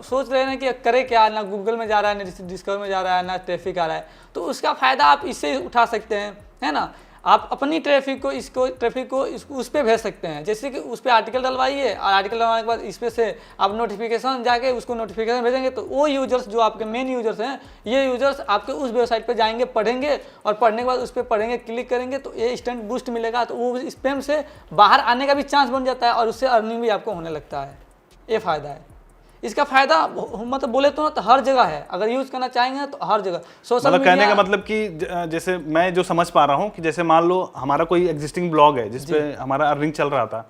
सोच रहे हैं कि करे क्या, ना गूगल में जा रहा है, ना डिस्कवर में जा रहा है, ना ट्रैफिक आ रहा है, तो उसका फायदा आप इससे उठा सकते हैं, है ना। आप अपनी ट्रैफिक को उस पर भेज सकते हैं। जैसे कि उस पर आर्टिकल डलवाइए, और आर्टिकल डलवाने के बाद इस पे से आप नोटिफिकेशन जाके उसको नोटिफिकेशन भेजेंगे, तो वो यूजर्स जो आपके मेन यूजर्स हैं, ये यूजर्स आपके उस वेबसाइट पे जाएंगे, पढ़ेंगे, और पढ़ने के बाद उस पर पढ़ेंगे, क्लिक करेंगे तो ये इंस्टेंट बूस्ट मिलेगा, तो वो स्पैम से बाहर आने का भी चांस बन जाता है, और उससे अर्निंग भी आपको होने लगता है। ये फ़ायदा है इसका। फायदा मतलब बोले तो हर जगह है, अगर यूज करना चाहेंगे तो हर जगह। सोशल मतलब कहने का मतलब कि जैसे मैं जो समझ पा रहा हूँ कि जैसे मान लो हमारा कोई एग्जिस्टिंग ब्लॉग है जिसपे हमारा अर्निंग चल रहा था,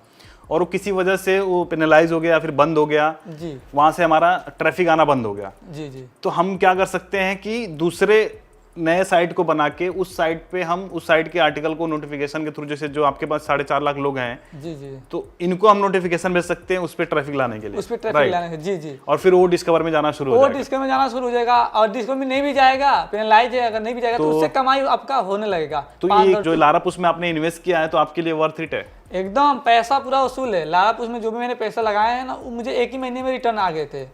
और वो किसी वजह से वो पेनलाइज हो गया या फिर बंद हो गया जी, वहां से हमारा ट्रैफिक आना बंद हो गया जी, तो हम क्या कर सकते हैं कि दूसरे नए साइट को बना के उस साइट पे हम उस साइट के आर्टिकल को नोटिफिकेशन के थ्रू, जैसे जो आपके पास 4.5 लाख लोग हैं जी, तो इनको हम नोटिफिकेशन भेज सकते हैं उस पे ट्रैफिक लाने के लिए, उस पे ट्रैफिक लाने के जी, और फिर वो डिस्कवर में जाना शुरू हो जाएगा। डिस्कवर में जाना शुरू हो जाएगा, और डिस्कवर में नहीं भी जाएगा, पेनलाइज है, अगर नहीं भी जाएगा तो उससे कमाई आपका होने लगेगा। तो ये जो लारापुस में आपने इन्वेस्ट किया है तो आपके लिए वर्थ इट है एकदम। पैसा पूरा वसूल है। लारापुस में जो भी मैंने पैसा लगाए हैं ना, वो मुझे 1 ही महीने में रिटर्न आ गए थे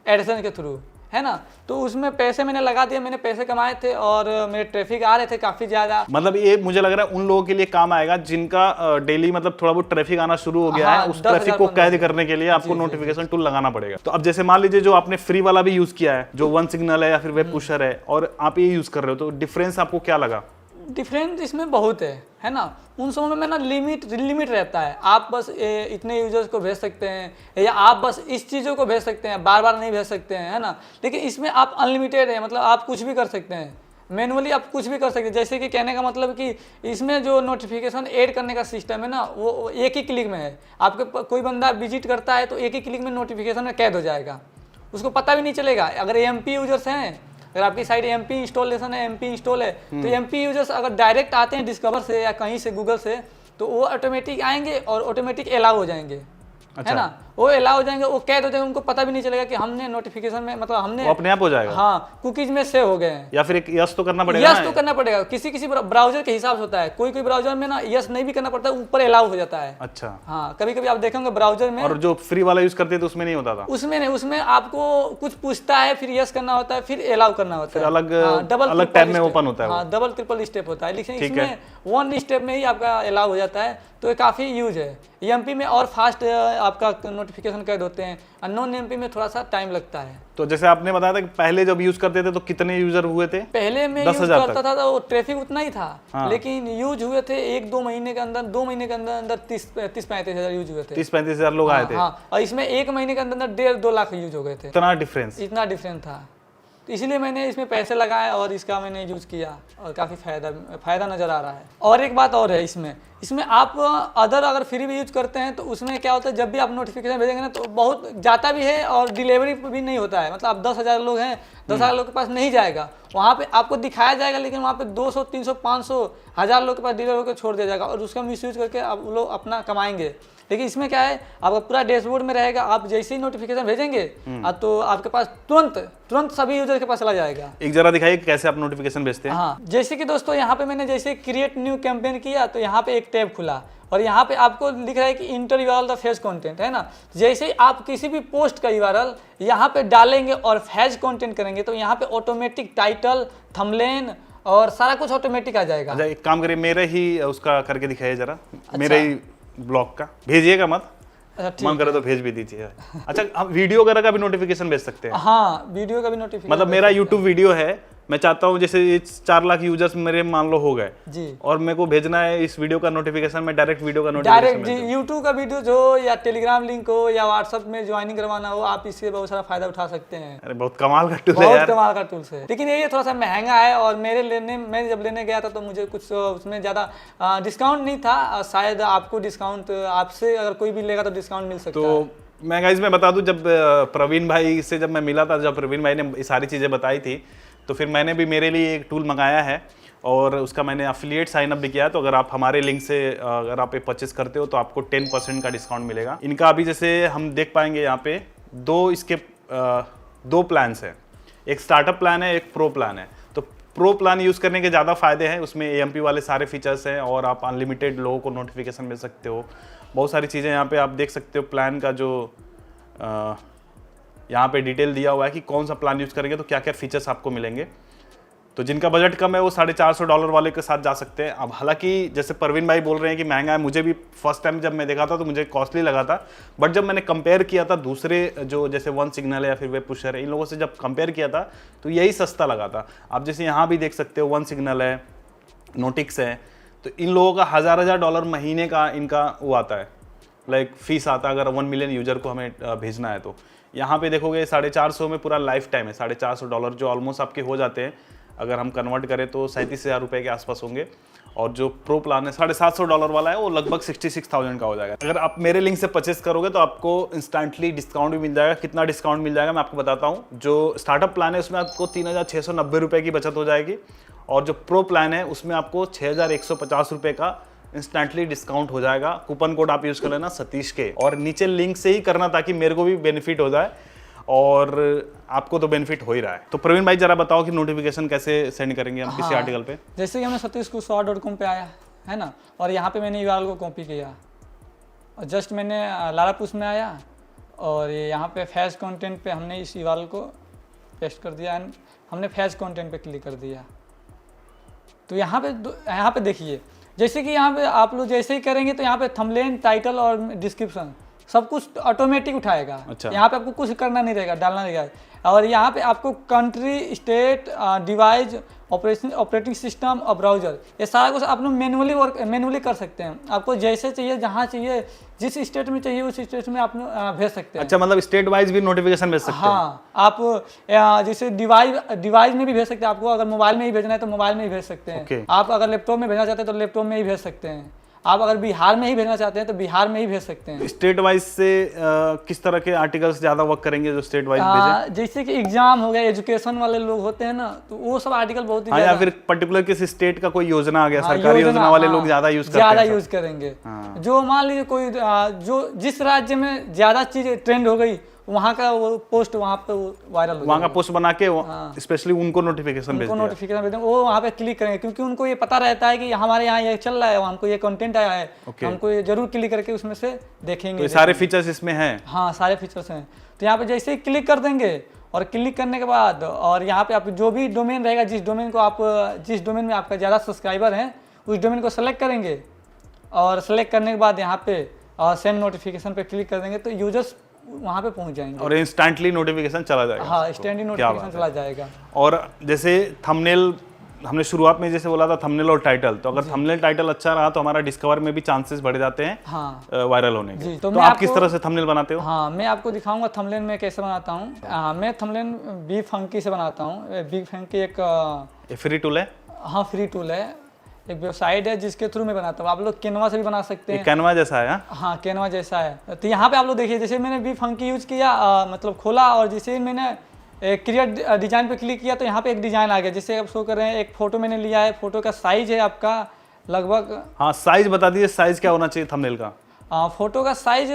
एडसेंस के थ्रू, है ना। तो उसमें पैसे मैंने लगा दिए, मैंने पैसे कमाए थे, और मेरे ट्रैफिक आ रहे थे काफी ज्यादा। मतलब ये मुझे लग रहा है उन लोगों के लिए काम आएगा जिनका डेली मतलब थोड़ा बहुत ट्रैफिक आना शुरू हो गया है। उस ट्रैफिक को कैद करने के लिए आपको नोटिफिकेशन टूल लगाना पड़ेगा। तो अब जैसे मान लीजिए जो आपने फ्री वाला भी यूज किया है, जो वन सिग्नल है या फिर वेब पुशर है, और आप ये यूज कर रहे हो, तो डिफरेंस आपको क्या लगा? डिफरेंस इसमें बहुत है ना। उन समय में ना लिमिट रहता है, आप बस इतने यूजर्स को भेज सकते हैं, या आप बस इस चीज़ों को भेज सकते हैं, बार बार नहीं भेज सकते हैं, है ना। लेकिन इसमें आप अनलिमिटेड है, मतलब आप कुछ भी कर सकते हैं, मैनुअली आप कुछ भी कर सकते हैं। जैसे कि कहने का मतलब कि इसमें जो नोटिफिकेशन ऐड करने का सिस्टम है ना, वो एक ही क्लिक में है। आपके कोई बंदा विजिट करता है तो एक ही क्लिक में नोटिफिकेशन में कैद हो जाएगा, उसको पता भी नहीं चलेगा। अगर MP यूजर्स हैं, अगर आपकी साइट MP इंस्टॉलेशन है, MP इंस्टॉल है, तो MP यूजर्स अगर डायरेक्ट आते हैं डिस्कवर से या कहीं से गूगल से, तो वो ऑटोमेटिक आएंगे और ऑटोमेटिक अलाउ हो जाएंगे, है ना। वो अलाउ हो जाएंगे, वो कैद हो जाएंगे, उनको पता भी नहीं चलेगा कि हमने नोटिफिकेशन में मतलब हमने वो अपने आप हो जाएगा। हाँ, कुकीज में सेव हो गए हैं। या फिर एक यस तो करना पड़ेगा। यस तो करना पड़ेगा, किसी किसी ब्राउजर के हिसाब से होता है, कोई कोई ब्राउजर में ना यस नहीं भी करना पड़ता, ऊपर अलाउ हो जाता है। अच्छा हाँ, कभी कभी आप देखेंगे ब्राउजर में। और जो फ्री वाला यूज करते थे तो उसमें नहीं होता था? उसमें नहीं, उसमें आपको कुछ पूछता है, फिर यस करना होता है, फिर अलाउ करना होता है, अलग डबल अलग टैब में ओपन होता है। हाँ, डबल ट्रिपल स्टेप होता है, लेकिन इसमें वन स्टेप में ही आपका अलाउ हो जाता है, तो ये काफ़ी यूज है। एमपी में और फास्ट आपका नोटिफिकेशन कैद होते हैं, और नॉन एमपी में थोड़ा सा टाइम लगता है। तो जैसे आपने बताया था कि पहले जब यूज करते थे तो कितने यूजर हुए थे? पहले में यूज करता था तो ट्रैफिक उतना ही था। हाँ। लेकिन यूज हुए थे 1-2 महीने के अंदर, 2 महीने के अंदर 30-35 हजार यूज हुए थे। 30-35 हजार लोग आए थे। हाँ, और इसमें 1 महीने के अंदर 1.5-2 लाख यूज हो गए थे। इतना डिफरेंस? इतना डिफरेंस था, तो इसलिए मैंने इसमें पैसे लगाए और इसका मैंने यूज किया, और काफ़ी फायदा नज़र आ रहा है। और एक बात और है, इसमें आप अगर फ्री भी यूज करते हैं तो उसमें क्या होता है, जब भी आप नोटिफिकेशन भेजेंगे ना तो बहुत जाता भी है और डिलीवरी भी नहीं होता है। मतलब आप 10,000 लोग हैं, 10,000 लोग के पास नहीं जाएगा, वहाँ पे आपको दिखाया जाएगा, लेकिन वहाँ पे 200, 300, 500, 1000 लोग के पास डिलीवर होकर छोड़ दिया जाएगा, और उसका मिसयूज करके आप लोग अपना कमाएंगे। लेकिन इसमें क्या है, आपका पूरा डैशबोर्ड में रहेगा, आप जैसे ही नोटिफिकेशन भेजेंगे तो आपके पास तुरंत सभी यूजर के पास चला जाएगा। एक जरा दिखाइए कैसे आप नोटिफिकेशन भेजते हैं। हाँ, जैसे कि दोस्तों यहाँ पे मैंने जैसे क्रिएट न्यू कैंपेन किया तो यहाँ पे एक टैब खुला, और यहाँ पे आपको लिख रहा है कि inter URL the phase content, है ना। जैसे ही आप किसी भी पोस्ट का यूआरएल यहाँ पे डालेंगे और फेज कंटेंट करेंगे तो यहाँ पे ऑटोमेटिक टाइटल, थंबनेल और सारा कुछ ऑटोमेटिक आ जाएगा। अच्छा, एक काम करिए, मेरे ही उसका करके दिखाइए जरा। अच्छा। मेरे ही ब्लॉग का भेजिएगा मत, मन करे तो भेज भी दीजिए। अच्छा, हम वीडियो वगैरह का भी नोटिफिकेशन भेज सकते हैं? हाँ, वीडियो का भी नोटिफिकेशन। मतलब मेरा यूट्यूब वीडियो है, मैं चाहता हूँ जैसे 4 लाख यूजर्स मेरे मान लो हो गए जी, और मेरे को भेजना है इस वीडियो का नोटिफिकेशन, मैं डायरेक्ट वीडियो का नोटिफिकेशन डायरेक्ट यूट्यूब का वीडियो जो, या टेलीग्राम लिंक हो, या व्हाट्सएप में ज्वाइनिंग करवाना हो, आप इससे बहुत सारा फायदा उठा सकते हैं। अरे बहुत कमाल का टूल है बहुत यार। कमाल का टूल है, लेकिन ये थोड़ा सा महंगा है, और मैं जब लेने गया था तो मुझे कुछ उसमें ज़्यादा डिस्काउंट नहीं था। शायद आपको डिस्काउंट, आपसे अगर कोई भी लेगा तो डिस्काउंट मिल सकता है। तो मैं गाइस मैं बता दूं, जब प्रवीण भाई से जब मैं मिला था, जब प्रवीण भाई ने ये सारी चीज़ें बताई थी, तो फिर मैंने भी मेरे लिए एक टूल मंगाया है, और उसका मैंने अफिलिएट साइन अप भी किया है। तो अगर आप हमारे लिंक से अगर आप ये परचेस करते हो तो आपको 10% का डिस्काउंट मिलेगा। इनका अभी जैसे हम देख पाएंगे यहाँ पे दो प्लान्स हैं, एक स्टार्टअप प्लान है, एक प्रो प्लान है। तो प्रो प्लान यूज़ करने के ज़्यादा फायदे हैं, उसमें AMP वाले सारे फीचर्स हैं, और आप अनलिमिटेड लोगों को नोटिफिकेशन मिल सकते हो, बहुत सारी चीज़ें यहाँ पे आप देख सकते हो। प्लान का जो यहाँ पे डिटेल दिया हुआ है कि कौन सा प्लान यूज़ करेंगे तो क्या क्या फीचर्स आपको मिलेंगे। तो जिनका बजट कम है वो $450 वाले के साथ जा सकते हैं। अब हालांकि जैसे परवीन भाई बोल रहे हैं कि महंगा है, मुझे भी फर्स्ट टाइम जब मैं देखा था तो मुझे कॉस्टली लगा था, बट जब मैंने कंपेयर किया था दूसरे जो जैसे वन सिग्नल है या फिर वेब पुशर है, इन लोगों से जब कंपेयर किया था तो यही सस्ता लगा था। आप जैसे यहाँ भी देख सकते हो, वन सिग्नल है, नोटिक्स है, तो इन लोगों का $1000 महीने का इनका वो आता है, लाइक फीस आता है अगर 1 मिलियन यूजर को हमें भेजना है। तो यहाँ पे देखोगे 450 में पूरा लाइफ टाइम है, $450 जो ऑलमोस्ट आपके हो जाते हैं, अगर हम कन्वर्ट करें तो 37,000 रुपये के आसपास होंगे। और जो प्रो प्लान है $750 वाला है, वो लगभग 66,000 का हो जाएगा। अगर आप मेरे लिंक से परचेस करोगे तो आपको इंस्टेंटली डिस्काउंट भी मिल जाएगा। कितना डिस्काउंट मिल जाएगा मैं आपको बताता हूँ। जो स्टार्टअप प्लान है उसमें आपको 3,690 रुपये की बचत हो जाएगी, और जो प्रो प्लान है उसमें आपको 6,150 रुपये का इंस्टेंटली डिस्काउंट हो जाएगा। कूपन कोड आप यूज़ कर लेना सतीश के, और नीचे लिंक से ही करना ताकि मेरे को भी बेनिफिट हो जाए और आपको तो बेनिफिट हो ही रहा है। तो प्रवीण भाई जरा बताओ कि नोटिफिकेशन कैसे सेंड करेंगे हम किसी आर्टिकल पे। जैसे कि हमने satish.com पे आया है ना, और यहाँ पे मैंने URL को कॉपी किया, और जस्ट मैंने लारापुश में आया, और ये यहाँ पे फैज कंटेंट पे हमने इस URL को पेस्ट कर दिया, एंड हमने फैज कंटेंट पे क्लिक कर दिया। तो यहाँ पे देखिए, जैसे कि यहाँ पे आप लोग जैसे ही करेंगे तो यहाँ पे थंबनेल, टाइटल और डिस्क्रिप्शन सब कुछ ऑटोमेटिक उठाएगा। अच्छा। यहाँ पे आपको कुछ करना नहीं रहेगा, डालना नहीं रहेगा। और यहाँ पे आपको country, state, device, operating system और ब्राउजर, ये सारा कुछ आप लोग मैनुअली कर सकते हैं। आपको जैसे चाहिए, जहाँ चाहिए, जिस स्टेट में चाहिए उस स्टेट में आप भेज सकते हैं। अच्छा, मतलब स्टेट वाइज भी नोटिफिकेशन भेज सकते हैं? हाँ, आप जैसे डिवाइस में भी भेज सकते हैं। आपको अगर मोबाइल में ही भेजना है तो मोबाइल में ही भेज सकते हैं। Okay. आप अगर लैपटॉप में भेजना चाहते हैं तो लैपटॉप में ही भेज सकते हैं। आप अगर बिहार में ही भेजना चाहते हैं तो बिहार में ही भेज सकते हैं। स्टेट वाइज से किस तरह के आर्टिकल्स ज्यादा वर्क करेंगे जो स्टेट वाइज भेजें? जैसे कि एग्जाम हो गया, एजुकेशन वाले लोग होते हैं ना, तो वो सब आर्टिकल बहुत ही या फिर पर्टिकुलर किसी स्टेट का कोई योजना आ गया, सरकारी योजना वाले लोग ज्यादा यूज करेंगे। जो मान लीजिए कोई जो जिस राज्य में ज्यादा चीज ट्रेंड हो गई वहाँ का वो पोस्ट वहाँ पे वायरल हो, वहाँ का पोस्ट बना के स्पेशली उनको नोटिफिकेशन भेज दें, वो वहाँ पे क्लिक करेंगे, क्योंकि उनको ये पता रहता है कि हमारे यहाँ ये चल रहा है, हमको ये कंटेंट आया है, हमको ये जरूर क्लिक करके उसमें से देखेंगे। तो सारे फीचर्स इसमें हैं? हाँ, सारे फीचर्स हैं। तो यहाँ पे जैसे ही क्लिक कर देंगे और क्लिक करने के बाद और यहाँ पे आप जो भी डोमेन रहेगा, जिस डोमेन में आपका ज़्यादा सब्सक्राइबर हैं उस डोमेन को सेलेक्ट करेंगे और सेलेक्ट करने के बाद यहाँ पे सेंड नोटिफिकेशन पे क्लिक कर देंगे तो यूजर्स वहाँ पे पहुँच जाएंगे और इंस्टेंटली नोटिफिकेशन चला जाएगा। हाँ, इंस्टेंटली नोटिफिकेशन चला जाएगा। और जैसे थंबनेल हमने शुरुआत में जैसे बोला था, थंबनेल और टाइटल, तो अगर थंबनेल टाइटल अच्छा रहा तो हमारा डिस्कवर में भी चांसेस बढ़ जाते हैं वायरल होने के। तो आप किस तरह से थंबनेल बनाते हो? हाँ, मैं आपको दिखाऊंगा थंबनेल में कैसे बनाता हूँ। मैं थंबनेल बी फंकी से बनाता हूँ। बी फंकी एक फ्री टूल है। हाँ, फ्री टूल है, एक वेबसाइट है जिसके थ्रू मैं बनाता हूँ। आप लोग कैनवा से भी बना सकते हैं। कैनवा जैसा है? हाँ, कैनवा जैसा है। तो यहाँ पे आप लोग देखिए, जैसे मैंने बी फंकी यूज किया, मतलब खोला और जैसे मैंने क्रिएट डिजाइन पे क्लिक किया तो यहाँ पे एक डिजाइन आ गया। जैसे आप शो कर रहे हैं, एक फोटो मैंने लिया है, फोटो का साइज है आपका लगभग। हाँ, साइज बता दीजिए, साइज क्या होना चाहिए थंबनेल का? फोटो का साइज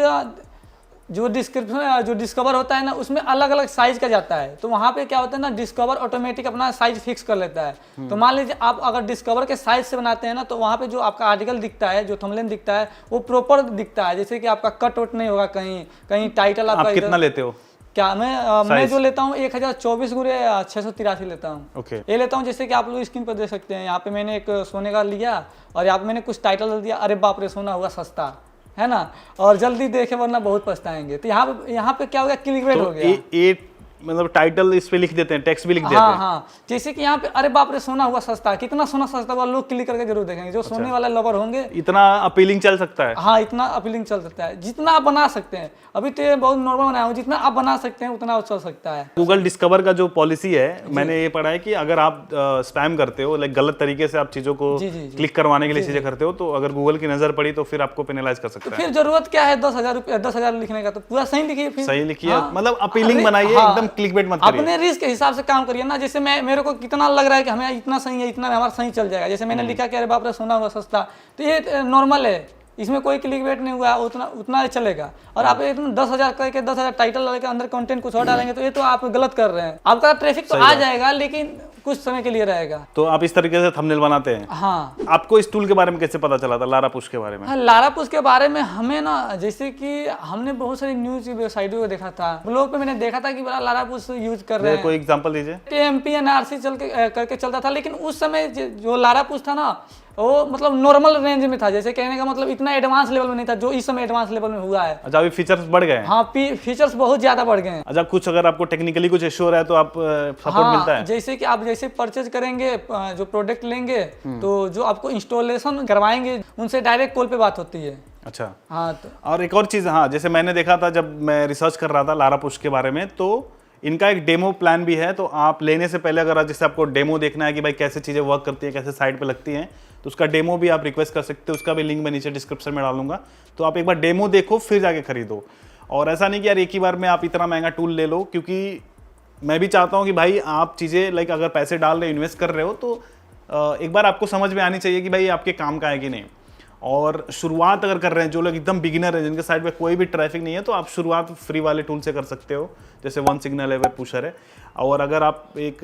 जो डिस्क्रिप्शन जो डिस्कवर होता है ना, उसमें अलग अलग साइज का जाता है। तो वहाँ पे क्या होता है ना, डिस्कवर ऑटोमेटिक अपना साइज फिक्स कर लेता है। तो मान लीजिए आप अगर डिस्कवर के साइज से बनाते हैं ना, तो वहाँ पे जो आपका आर्टिकल दिखता है, जो थंबनेल दिखता है, वो प्रॉपर दिखता है। जैसे कि आपका कट आउट नहीं होगा, कहीं टाइटल आपका। आप कितना लेते हो? क्या मैं जो लेता हूँ 1024x683 लेता हूँ। ये लेता हूँ। जैसे कि आप लोग स्क्रीन पर देख सकते हैं, यहाँ पे मैंने एक सोने का लिया और यहाँ पे मैंने कुछ टाइटल दिया, अरे बाप रे सोना हुआ सस्ता, है ना, और जल्दी देखे वरना बहुत पछताएंगे। तो यहाँ पे क्या हो गया, क्लिकबेट हो गया। मतलब टाइटल इस पे लिख देते हैं, टेक्स्ट भी लिख देते हैं। हाँ, जैसे कि यहाँ पे अरे बाप रे सोना हुआ सस्ता, कितना सोना सस्ता हुआ, लोग क्लिक करके जरूर देखेंगे। जो सोने वाला लवर होंगे, इतना अपीलिंग चल सकता है। हाँ, इतना अपीलिंग चल सकता है, जितना आप बना सकते हैं। अभी तो ये बहुत नॉर्मल बनाया हूँ, जितना आप बना सकते हैं उतना चल सकता है। गूगल डिस्कवर का जो पॉलिसी है, मैंने ये पढ़ा है कि अगर आप स्पैम करते हो, लाइक गलत तरीके से आप चीजों को क्लिक करवाने के लिए चीजें करते हो, तो अगर गूगल की नजर पड़ी तो फिर आपको पेनलाइज कर सकता है। फिर जरूरत क्या है 10,000 लिखने का, तो पूरा सही लिखिए। फिर सही लिखिए, मतलब अपीलिंग बनाइए, एकदम क्लिकबेट मत करिए। रिस्क के हिसाब से काम करिए ना। जैसे मेरे को कितना लग रहा है कि हमें इतना सही है, इतना हमारा सही चल जाएगा। जैसे मैंने लिखा कि अरे बाप रे सोना हुआ सस्ता, तो ये नॉर्मल है, इसमें कोई क्लिकबेट नहीं हुआ, उतना चलेगा। और आप 10,000 करके 10,000 टाइटल डाल के अंदर कंटेंट कुछ और डालेंगे तो ये तो आप गलत कर रहे हैं। आपका ट्रैफिक तो आ जाएगा लेकिन कुछ समय के लिए रहेगा। तो आप इस तरीके से थंबनेल बनाते हैं? हाँ। आपको इस टूल के बारे में कैसे पता चला था, लारापुश के बारे में? हाँ, लारापुश के बारे में हमें ना, जैसे कि हमने बहुत सारी न्यूज वेबसाइटों को देखा था, ब्लॉग पे मैंने देखा था कि बड़ा लारापुश यूज कर रहे हैं। कोई एग्जांपल दीजिए। TMP/NRC करके चलता था, लेकिन उस समय जो लारापुश था ना, वो मतलब नॉर्मल रेंज में था। जैसे कहने का मतलब इतना एडवांस लेवल में नहीं था जो इस समय एडवांस लेवल में हुआ है। अच्छा, अभी फीचर्स बढ़ गए हैं? हाँ, फीचर्स बहुत ज्यादा बढ़ गए हैं। अच्छा, कुछ अगर आपको टेक्निकली कुछ इश्यू हो रहा है तो आप सपोर्ट मिलता है? जैसे कि आप जैसे परचेज करेंगे, जो प्रोडक्ट लेंगे, तो जो आपको इंस्टॉलेशन करवाएंगे उनसे डायरेक्ट कॉल पे बात होती है। अच्छा। हाँ, तो और एक और चीज, हाँ, जैसे मैंने देखा था जब मैं रिसर्च कर रहा था लारापुश के बारे में, तो इनका एक डेमो प्लान भी है। तो आप लेने से पहले अगर जैसे आपको डेमो देखना है कि भाई कैसे चीज़ें वर्क करती हैं, कैसे साइट पे लगती हैं, तो उसका डेमो भी आप रिक्वेस्ट कर सकते हो। उसका भी लिंक मैं नीचे डिस्क्रिप्शन में डालूंगा, तो आप एक बार डेमो देखो फिर जाके खरीदो। और ऐसा नहीं कि यार एक ही बार में आप इतना महंगा टूल ले लो, क्योंकि मैं भी चाहता हूँ कि भाई आप चीज़ें लाइक अगर पैसे डाल रहे, इन्वेस्ट कर रहे हो, तो एक बार आपको समझ में आनी चाहिए कि भाई आपके काम का है कि नहीं। और शुरुआत अगर कर रहे हैं जो लोग एकदम बिगिनर हैं, जिनके साइड पे कोई भी ट्रैफिक नहीं है, तो आप शुरुआत फ्री वाले टूल से कर सकते हो, जैसे वन सिग्नल है, वेब पुशर है। और अगर आप एक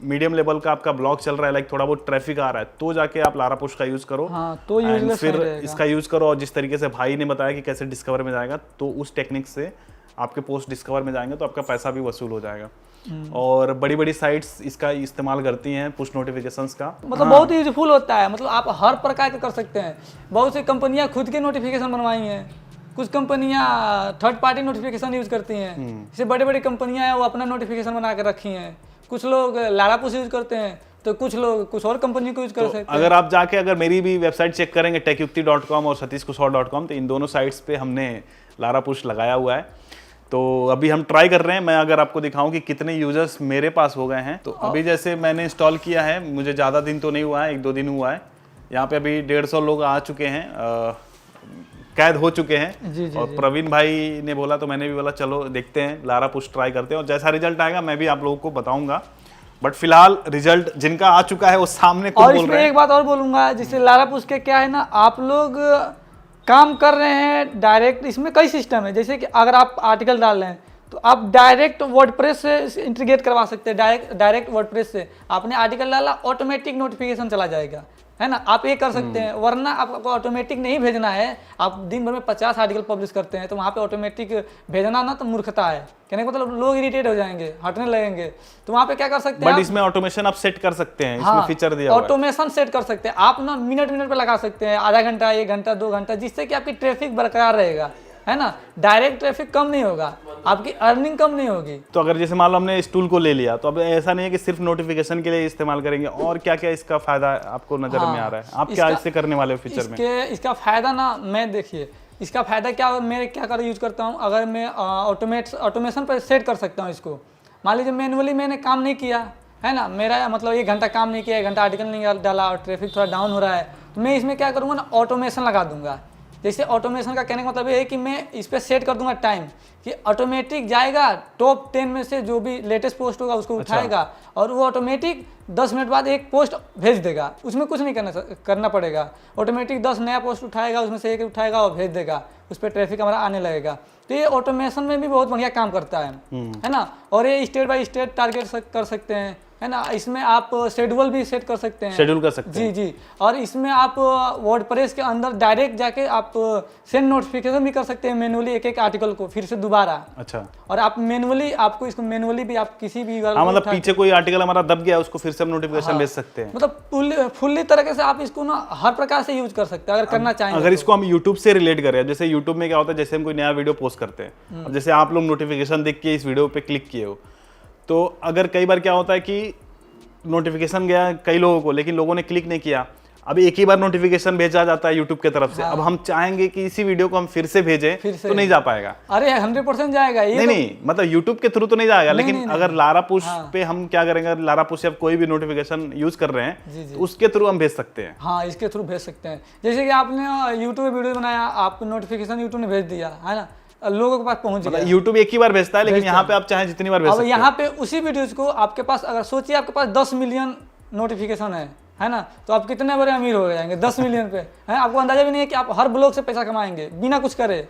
मीडियम लेवल का आपका ब्लॉग चल रहा है, लाइक थोड़ा बहुत ट्रैफिक आ रहा है, तो जाके आप लारापुश का यूज़ करो। हाँ, तो फिर इसका यूज़ करो। और जिस तरीके से भाई ने बताया कि कैसे डिस्कवर में जाएगा, तो उस टेक्निक से आपके पोस्ट डिस्कवर में जाएंगे तो आपका पैसा भी वसूल हो जाएगा। और बड़ी बड़ी साइट्स इसका इस्तेमाल करती हैं पुश नोटिफिकेशंस का, मतलब बहुत ही यूजफुल होता है। मतलब आप हर प्रकार के कर सकते हैं। बहुत सी कंपनियां खुद के नोटिफिकेशन बनवाई हैं, कुछ कंपनियां थर्ड पार्टी नोटिफिकेशन यूज करती हैं। जैसे बड़ी बड़ी कंपनियां हैं वो अपना नोटिफिकेशन बना के रखी हैं। कुछ लोग लारापुश यूज करते हैं, तो कुछ लोग कुछ और कंपनी को यूज कर सकते हैं। अगर आप जाके अगर मेरी भी वेबसाइट चेक करेंगे techyukti.com और satishkushore.com, तो इन दोनों साइट्स पे हमने लारापुश लगाया हुआ है। तो अभी हम ट्राई कर रहे हैं। मैं अगर आपको दिखाऊं कि कितने यूजर्स मेरे पास हो गए हैं, तो अभी जैसे मैंने इंस्टॉल किया है, मुझे ज़्यादा दिन तो नहीं हुआ है, 1-2 दिन हुआ है, यहाँ पे अभी 150 लोग आ चुके हैं, कैद हो चुके हैं। जी जी और प्रवीण भाई ने बोला तो मैंने भी बोला चलो देखते हैं, लारा पुश ट्राई करते हैं और जैसा रिजल्ट आएगा मैं भी आप लोगों को बताऊंगा। बट फिलहाल रिजल्ट जिनका आ चुका है वो सामने खुद और बोल इसमें रहे हैं। एक बात और बोलूंगा, जिससे लारा पुश के क्या है ना, आप लोग काम कर रहे हैं डायरेक्ट, इसमें कई सिस्टम है। जैसे कि अगर आप आर्टिकल डाल रहे हैं तो आप डायरेक्ट वर्डप्रेस से इंटीग्रेट करवा सकते हैं। डायरेक्ट वर्डप्रेस से आपने आर्टिकल डाला, ऑटोमेटिक नोटिफिकेशन चला जाएगा, है ना। आप ये कर सकते हैं। वरना आपको ऑटोमेटिक नहीं भेजना है, आप दिन भर में 50 आर्टिकल पब्लिश करते हैं तो वहाँ पे ऑटोमेटिक भेजना ना तो मूर्खता है। कहने का मतलब लोग इरिटेट हो जाएंगे, हटने लगेंगे। तो वहाँ पे क्या कर सकते हैं, बट इसमें ऑटोमेशन आप सेट कर सकते हैं, इसमें फीचर दिया हुआ है। ऑटोमेशन सेट कर सकते हैं आप ना, मिनट पे लगा सकते हैं, आधा घंटा, 1 घंटा, 2 घंटा, जिससे कि आपकी ट्रैफिक बरकरार रहेगा, है ना। डायरेक्ट ट्रैफिक कम नहीं होगा, आपकी अर्निंग कम नहीं होगी। तो अगर जैसे मान लो हमने इस टूल को ले लिया तो अब ऐसा नहीं है कि सिर्फ नोटिफिकेशन के लिए इस्तेमाल करेंगे, और क्या क्या इसका फायदा आपको नजर में आ रहा है? आप क्या इससे करने वाले हो फ्यूचर में? इसका फायदा ना, मैं देखिए इसका फायदा क्या, मैं क्या कर यूज करता हूँ, अगर मैं ऑटोमेशन पर सेट कर सकता हूँ इसको। मान लीजिए मैनुअली मैंने काम नहीं किया, है ना, मेरा मतलब 1 घंटा काम नहीं किया, 1 घंटा आर्टिकल नहीं डाला और ट्रैफिक थोड़ा डाउन हो रहा है, तो मैं इसमें क्या करूँगा ना, ऑटोमेशन लगा दूंगा। जैसे ऑटोमेशन का कहने का मतलब ये है कि मैं इस पर सेट कर दूंगा टाइम, कि ऑटोमेटिक जाएगा टॉप 10 में से जो भी लेटेस्ट पोस्ट होगा उसको उठाएगा और वो ऑटोमेटिक 10 मिनट बाद एक पोस्ट भेज देगा। उसमें कुछ नहीं करना पड़ेगा। ऑटोमेटिक 10 नया पोस्ट उठाएगा, उसमें से एक उठाएगा और भेज देगा, उस पर ट्रैफिक हमारा आने लगेगा। तो ये ऑटोमेशन में भी बहुत बढ़िया काम करता है ना। और ये स्टेट बाय स्टेट टारगेट कर सकते हैं, है ना। इसमें आप शेड्यूल भी सेट कर सकते हैं, शेड्यूल कर सकते हैं। जी जी। और इसमें आप वर्डप्रेस के अंदर डायरेक्ट जाके आप सेंड नोटिफिकेशन भी कर सकते हैं मैनुअली, एक आर्टिकल को फिर से दोबारा। अच्छा। और आप मैनुअली, आपको इसको मैनुअली भी आप किसी भी मतलब पीछे कोई आर्टिकल हमारा दब गया उसको फिर से हम नोटिफिकेशन भेज सकते हैं। मतलब फुल्ली तरीके से आप इसको ना हर प्रकार से यूज कर सकते हैं अगर करना चाहेंगे। अगर इसको हम यूट्यूब से रिलेट करें, जैसे यूट्यूब में क्या होता है, जैसे हम कोई नया वीडियो पोस्ट करते हैं, अब जैसे आप लोग नोटिफिकेशन देख के इस वीडियो पे क्लिक किए हो, तो अगर कई बार क्या होता है कि नोटिफिकेशन गया कई लोगों को, लेकिन लोगों ने क्लिक नहीं किया, अब एक ही बार नोटिफिकेशन भेजा जाता है यूट्यूब की तरफ से। अब हम चाहेंगे कि इसी वीडियो को हम फिर से भेजें तो नहीं जा पाएगा। अरे 100% जाएगा ये। नहीं, मतलब यूट्यूब के थ्रू तो नहीं जाएगा, लेकिन अगर लारा पुश पे हम क्या करेंगे, लारा पुश या कोई भी नोटिफिकेशन यूज कर रहे हैं तो उसके थ्रू हम भेज सकते हैं। हाँ, इसके थ्रू भेज सकते हैं। जैसे कि आपने यूट्यूब वीडियो बनाया, आपको नोटिफिकेशन यूट्यूब ने भेज दिया, है ना, लोगों के पास पहुंच गया। यूट्यूब एक ही बार भेजता है, लेकिन यहाँ पे आप चाहे जितनी बार भेज सकते हैं। अब यहाँ पे उसी वीडियोज को आपके पास, अगर सोचिए आपके पास 10 मिलियन नोटिफिकेशन है ना, तो आप कितने बड़े अमीर हो जाएंगे 10 मिलियन पे, है। आपको अंदाजा भी नहीं है कि आप हर ब्लॉग से पैसा कमाएंगे बिना कुछ करे।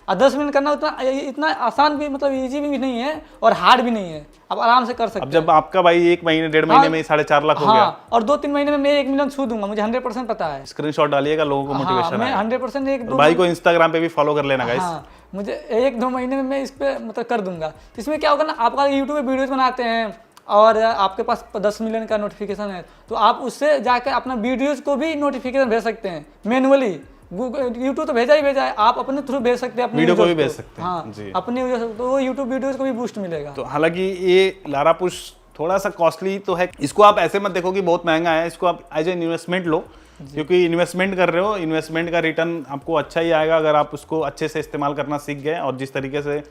और 10 मिनट करना इतना आसान भी, मतलब इजी भी नहीं है और हार्ड भी नहीं है, आप आराम से कर सकते हैं। अब जब आपका भाई 1 महीने 1.5 महीने में 4.5 लाख हो गया, और 2-3 महीने में मैं 1 मिलियन छू दूंगा, मुझे 100% पता है। स्क्रीनशॉट डालिएगा, लोगों को मोटिवेशन मैं 100% 1-2 भाई को इंस्टाग्राम पे भी फॉलो कर लेना गाइस। मुझे 1-2 महीने में मैं इस पे मतलब कर दूंगा। तो इसमें क्या होगा ना, आप अगर यूट्यूब पे वीडियोज बनाते हैं और आपके पास 10 मिलियन का नोटिफिकेशन है, तो आप उससे जाकर अपना वीडियोज को भी नोटिफिकेशन भेज सकते हैं मैनुअली। यूट्यूब तो भेजा ही भेजा है, आप अपने थ्रू भेज सकते हैं, अपने वीडियो को भी भेज सकते हैं। हाँ जी, अपने तो वो यूट्यूब वीडियोज को भी बूस्ट मिलेगा। तो हालांकि ये लारा पुश थोड़ा सा कॉस्टली तो है, इसको आप ऐसे मत देखो कि बहुत महंगा है, इसको आप एज एन इन्वेस्टमेंट लो, क्योंकि इन्वेस्टमेंट कर रहे हो, इन्वेस्टमेंट का रिटर्न आपको अच्छा ही आएगा अगर आप उसको अच्छे से इस्तेमाल करना सीख गए। और जिस तरीके से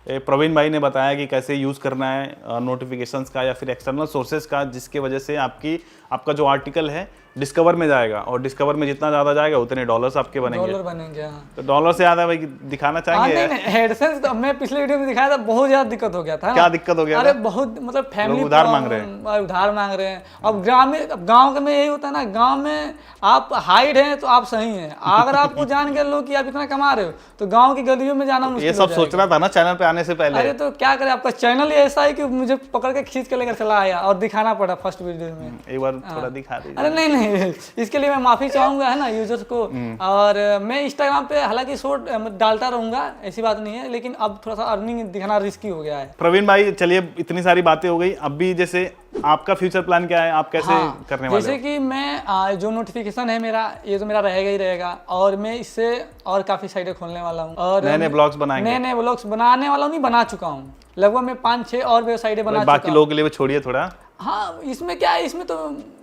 प्रवीण भाई ने बताया कि कैसे यूज़ करना है नोटिफिकेशंस का या फिर एक्सटर्नल सोर्सेज का, जिसके वजह से आपका जो आर्टिकल है डिस्कवर में जाएगा, और डिस्कवर में जितना ज़्यादा जाएगा उतने डॉलर्स आपके बनेंगे। डॉलर बनेंगे, हाँ। तो डॉलर से ज़्यादा भाई दिखाना चाहेंगे? नहीं, एडसेंस तो मैं पिछले वीडियो में दिखाया था, बहुत ज़्यादा दिक्कत हो गया था। क्या दिक्कत हो गया? अरे बहुत, मतलब फैमिली उधार मांग रहे हैं, उधार मांग रहे हैं। अब गाँव में यही होता है ना, गाँव में आप हाइड हैं तो आप सही हैं, अगर आपको जान के लोग कि आप इतना कमा रहे हो तो गाँव की गलियों में जाना मुश्किल। ये सब सोचना था ना चैनल पे आने से पहले। अरे तो क्या करें, आपका चैनल ही ऐसा है कि मुझे पकड़ के खींच के लेकर चला आया और दिखाना पड़ा फर्स्ट वीडियो में। एक बार थोड़ा दिखा दीजिए। अरे नहीं, इसके लिए मैं माफी चाहूंगा, है ना, यूजर्स को। और मैं इंस्टाग्राम पे हालांकि शॉर्ट डालता रहूंगा, ऐसी बात नहीं है, लेकिन अब थोड़ा सा अर्निंग दिखाना रिस्की हो गया है। प्रवीण भाई, चलिए इतनी सारी बातें हो गई, अब भी जैसे आपका फ्यूचर प्लान क्या है, आप कैसे करने वाले हो? जैसे कि मैं जो नोटिफिकेशन है मेरा, ये तो मेरा रहेगा ही रहेगा, और मैं इससे और काफी साइटें खोलने वाला हूँ और नए ब्लॉग्स बनाएंगे। नए ब्लॉग्स बनाने वाला हूँ, नहीं बना चुका हूँ लगभग मैं 5-6 और वेबसाइटें बना चुका हूँ। बाकी लोगों के लिए छोड़िए थोड़ा। हाँ, इसमें क्या है, इसमें तो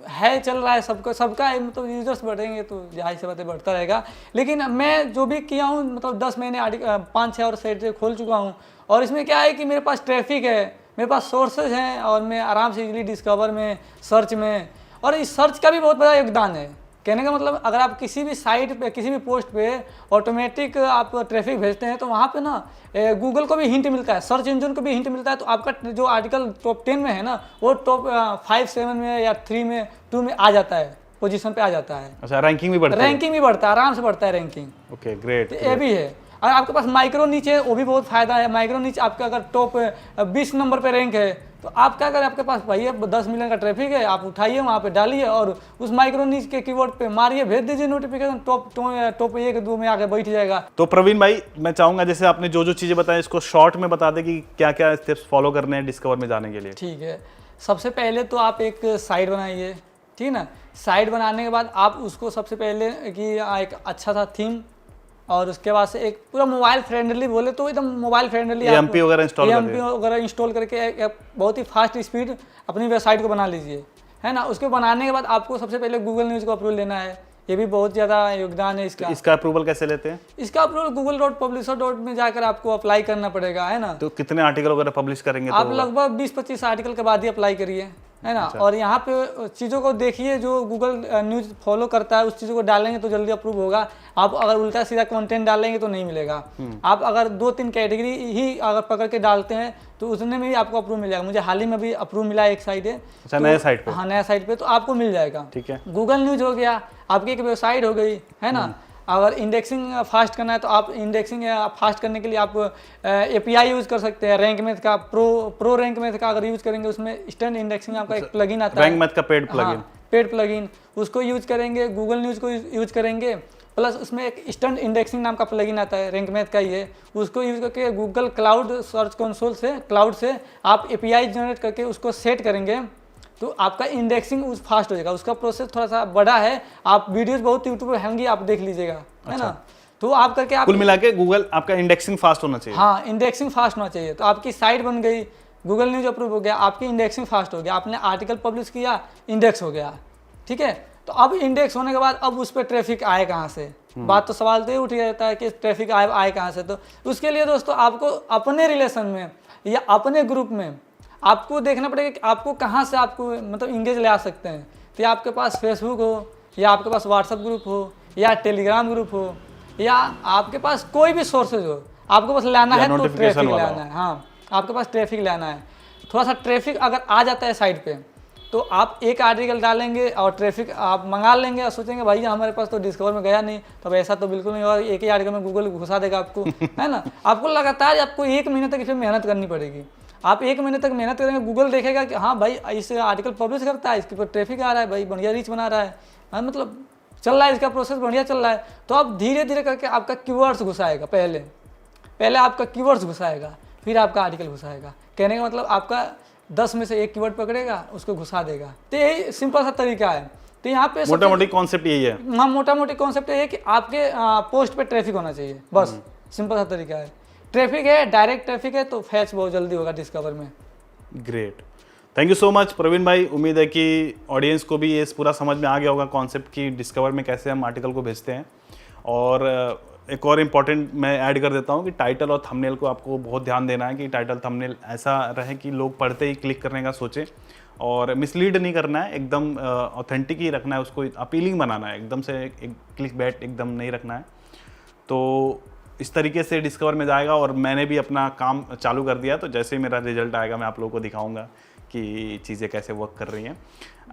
है, चल रहा है सबका मतलब यूजर्स बढ़ेंगे तो जाहिर सी बातें बढ़ता रहेगा। लेकिन मैं जो भी किया हूँ, मतलब 10 महीने 5-6 और साइट खोल चुका हूँ, और इसमें क्या है कि मेरे पास ट्रैफिक है, मेरे पास सोर्सेज हैं, और मैं आराम से इजीली डिस्कवर में, सर्च में, और इस सर्च का भी बहुत बड़ा योगदान है। कहने का मतलब अगर आप किसी भी साइट पे किसी भी पोस्ट पे ऑटोमेटिक आप ट्रैफिक भेजते हैं तो वहाँ पे ना गूगल को भी हिंट मिलता है, सर्च इंजन को भी हिंट मिलता है, तो आपका जो आर्टिकल टॉप 10 में है ना वो टॉप 5, 7 में या 3 में 2 में आ जाता है, पोजीशन पे आ जाता है। अच्छा, रैंकिंग भी बढ़ता है? रैंकिंग भी बढ़ता है, आराम से बढ़ता है रैंकिंग। Okay, great. ये भी है। अगर आपके पास माइक्रो नीच है वो भी बहुत फायदा है। माइक्रो नीच आपका अगर टॉप 20 नंबर पे रैंक है तो आप क्या करें, आपके पास भैया 10 मिलियन का ट्रैफिक है, आप उठाइए वहाँ पे डालिए और उस माइक्रो नीच के कीवर्ड पे मारिए, भेज दीजिए नोटिफिकेशन, टॉप 1 2 में आके बैठ जाएगा। तो प्रवीण भाई, मैं चाहूंगा जैसे आपने जो चीजें बताई इसको शॉर्ट में बता दे कि क्या क्या स्टेप्स फॉलो करने हैं डिस्कवर में जाने के लिए। ठीक है, सबसे पहले तो आप एक साइट बनाइए, ठीक है ना। साइट बनाने के बाद आप उसको सबसे पहले कि एक अच्छा सा थीम और उसके बाद से एक पूरा मोबाइल फ्रेंडली, बोले तो एकदम मोबाइल फ्रेंडली एएमपी वगैरह इंस्टॉल करके एक बहुत ही फास्ट स्पीड अपनी वेबसाइट को बना लीजिए, है ना। उसके बनाने के बाद आपको सबसे पहले गूगल न्यूज़ को अप्रूवल लेना है, ये भी बहुत ज़्यादा योगदान है इसका। इसका अप्रूवल कैसे लेते हैं? इसका अप्रूवल google.publisher. में जाकर आपको अप्लाई करना पड़ेगा, है ना। तो कितने आर्टिकल वगैरह पब्लिश करेंगे? आप लगभग 20-25 आर्टिकल के बाद ही अप्लाई करिए, है ना। अच्छा। और यहाँ पे चीज़ों को देखिए, जो गूगल न्यूज़ फॉलो करता है उस चीज़ों को डालेंगे तो जल्दी अप्रूव होगा। आप अगर उल्टा सीधा कंटेंट डालेंगे तो नहीं मिलेगा। आप अगर 2-3 कैटेगरी ही अगर पकड़ के डालते हैं तो उसमें भी आपको अप्रूव मिल जाएगा। मुझे हाल ही में भी अप्रूव मिला है एक साइट है। अच्छा, नया साइट पे? हाँ, नया साइट पे, तो आपको मिल जाएगा। ठीक है, गूगल न्यूज़ हो गया, आपकी एक वेबसाइट हो गई, है ना। अगर इंडेक्सिंग फास्ट करना है तो आप इंडेक्सिंग फास्ट करने के लिए आप एपीआई यूज़ कर सकते हैं। रैंक मैथ का प्रो रैंक मैथ का अगर यूज़ करेंगे, उसमें इंस्टेंट इंडेक्सिंग आपका एक प्लगइन आता है, रैंक मैथ का पेड प्लगइन। पेड प्लगइन, उसको यूज़ करेंगे। गूगल न्यूज़ को यूज़ करेंगे, प्लस उसमें एक इंस्टेंट इंडेक्सिंग नाम का प्लगइन आता है, रैंक मैथ का ही है। उसको यूज़ करके गूगल क्लाउड सर्च कंसोल से, क्लाउड से आप एपीआई जनरेट करके उसको सेट करेंगे तो आपका इंडेक्सिंग उस फास्ट हो जाएगा। उसका प्रोसेस थोड़ा सा बड़ा है, आप वीडियोस बहुत यूट्यूब पे होंगी, आप देख लीजिएगा, है ना। तो आप करके आप कुल मिला के गूगल आपका इंडेक्सिंग फास्ट होना चाहिए। हाँ, इंडेक्सिंग फास्ट होना चाहिए। तो आपकी साइट बन गई, गूगल न्यूज़ अप्रूव हो गया, आपकी इंडेक्सिंग फास्ट हो गया, आपने आर्टिकल पब्लिश किया, इंडेक्स हो गया, ठीक है। तो अब इंडेक्स होने के बाद अब उस पर ट्रैफिक आए कहाँ से? बात तो सवाल तो ये उठ जाता है कि ट्रैफिक आए कहाँ से। तो उसके लिए दोस्तों आपको अपने रिलेशन में या अपने ग्रुप में आपको देखना पड़ेगा कि आपको कहाँ से आपको मतलब इंगेज ले आ सकते हैं। तो या आपके पास फेसबुक हो, या आपके पास व्हाट्सएप ग्रुप हो, या टेलीग्राम ग्रुप हो, या आपके पास कोई भी सोर्सेज हो, आपको बस लाना है तो ट्रैफिक लाना है। हाँ, आपके पास ट्रैफिक लाना है। थोड़ा सा ट्रैफिक अगर आ जाता है साइट पे तो आप एक आर्टिकल डालेंगे और ट्रैफिक आप मंगा लेंगे और सोचेंगे भैया हमारे पास तो डिस्कवर में गया नहीं, तब ऐसा तो बिल्कुल नहीं होगा। एक ही आर्टिकल में गूगल घुसा देगा आपको, है ना। आपको लगातार आपको 1 महीने तक इसमें मेहनत करनी पड़ेगी। आप 1 महीने तक मेहनत करेंगे, गूगल देखेगा कि हाँ भाई इस आर्टिकल पब्लिश करता है, इसके ऊपर ट्रैफिक आ रहा है, भाई बढ़िया रीच बना रहा है, हाँ, मतलब चल रहा है, इसका प्रोसेस बढ़िया चल रहा है। तो आप धीरे धीरे करके आपका कीवर्ड्स घुसाएगा, पहले आपका कीवर्ड्स घुसाएगा, फिर आपका आर्टिकल घुसाएगा। कहने का मतलब आपका 10 में से 1 कीवर्ड पकड़ेगा, उसको घुसा देगा। तो यही सिंपल सा तरीका है। तो यहाँ पे मोटा मोटी कॉन्सेप्ट यही है। हाँ, मोटा मोटी कॉन्सेप्ट ये है कि आपके पोस्ट पे ट्रैफिक होना चाहिए, बस सिंपल सा तरीका है। ट्रैफिक है, डायरेक्ट ट्रैफिक है तो फैच बहुत जल्दी होगा डिस्कवर में। Great, thank you so much Praveen भाई। उम्मीद है कि ऑडियंस को भी ये पूरा समझ में आ गया होगा कॉन्सेप्ट की डिस्कवर में कैसे हम आर्टिकल को भेजते हैं। और एक और इम्पॉर्टेंट मैं ऐड कर देता हूँ कि टाइटल और थंबनेल को आपको बहुत ध्यान देना है कि टाइटल थंबनेल ऐसा रहे कि लोग पढ़ते ही क्लिक करने का सोचें, और मिसलीड नहीं करना है, एकदम ऑथेंटिक ही रखना है, उसको अपीलिंग बनाना है, एकदम से एक क्लिक बैट एकदम नहीं रखना है। तो इस तरीके से डिस्कवर में जाएगा। और मैंने भी अपना काम चालू कर दिया, तो जैसे ही मेरा रिजल्ट आएगा मैं आप लोगों को दिखाऊंगा कि चीज़ें कैसे वर्क कर रही हैं।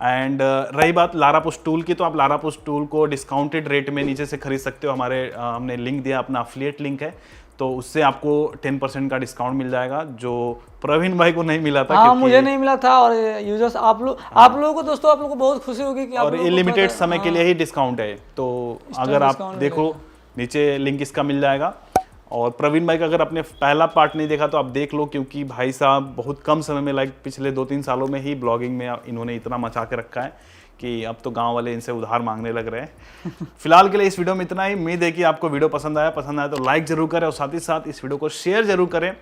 एंड रही बात लारापुश टूल की, तो आप लारापुश टूल को डिस्काउंटेड रेट में नीचे से खरीद सकते हो। हमने लिंक दिया, अपना अफिलिएट लिंक है, तो उससे आपको 10% का डिस्काउंट मिल जाएगा, जो प्रवीण भाई को नहीं मिला था। हाँ, मुझे नहीं मिला था। और यूजर्स आप लोगों को दोस्तों, आप लोगों को बहुत खुशी होगी कि और ये लिमिटेड समय के लिए ही डिस्काउंट है। तो अगर आप देखो नीचे लिंक इसका मिल जाएगा। और प्रवीण भाई का अगर आपने पहला पार्ट नहीं देखा तो आप देख लो, क्योंकि भाई साहब बहुत कम समय में, लाइक पिछले 2-3 सालों में ही ब्लॉगिंग में इन्होंने इतना मचा के रखा है कि अब तो गांव वाले इनसे उधार मांगने लग रहे हैं। फिलहाल के लिए इस वीडियो में इतना ही। उम्मीद है कि आपको वीडियो पसंद आया तो लाइक जरूर करें, और साथ ही साथ इस वीडियो को शेयर जरूर करें।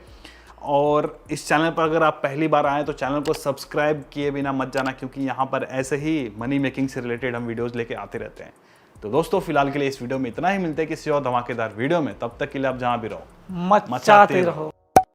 और इस चैनल पर अगर आप पहली बार आए तो चैनल को सब्सक्राइब किए बिना मत जाना, क्योंकि यहाँ पर ऐसे ही मनी मेकिंग से रिलेटेड हम वीडियोज़ लेके आते रहते हैं। तो दोस्तों फिलहाल के लिए इस वीडियो में इतना ही। मिलते हैं किसी और धमाकेदार वीडियो में, तब तक के लिए आप जहाँ भी रहो मचाते रहो।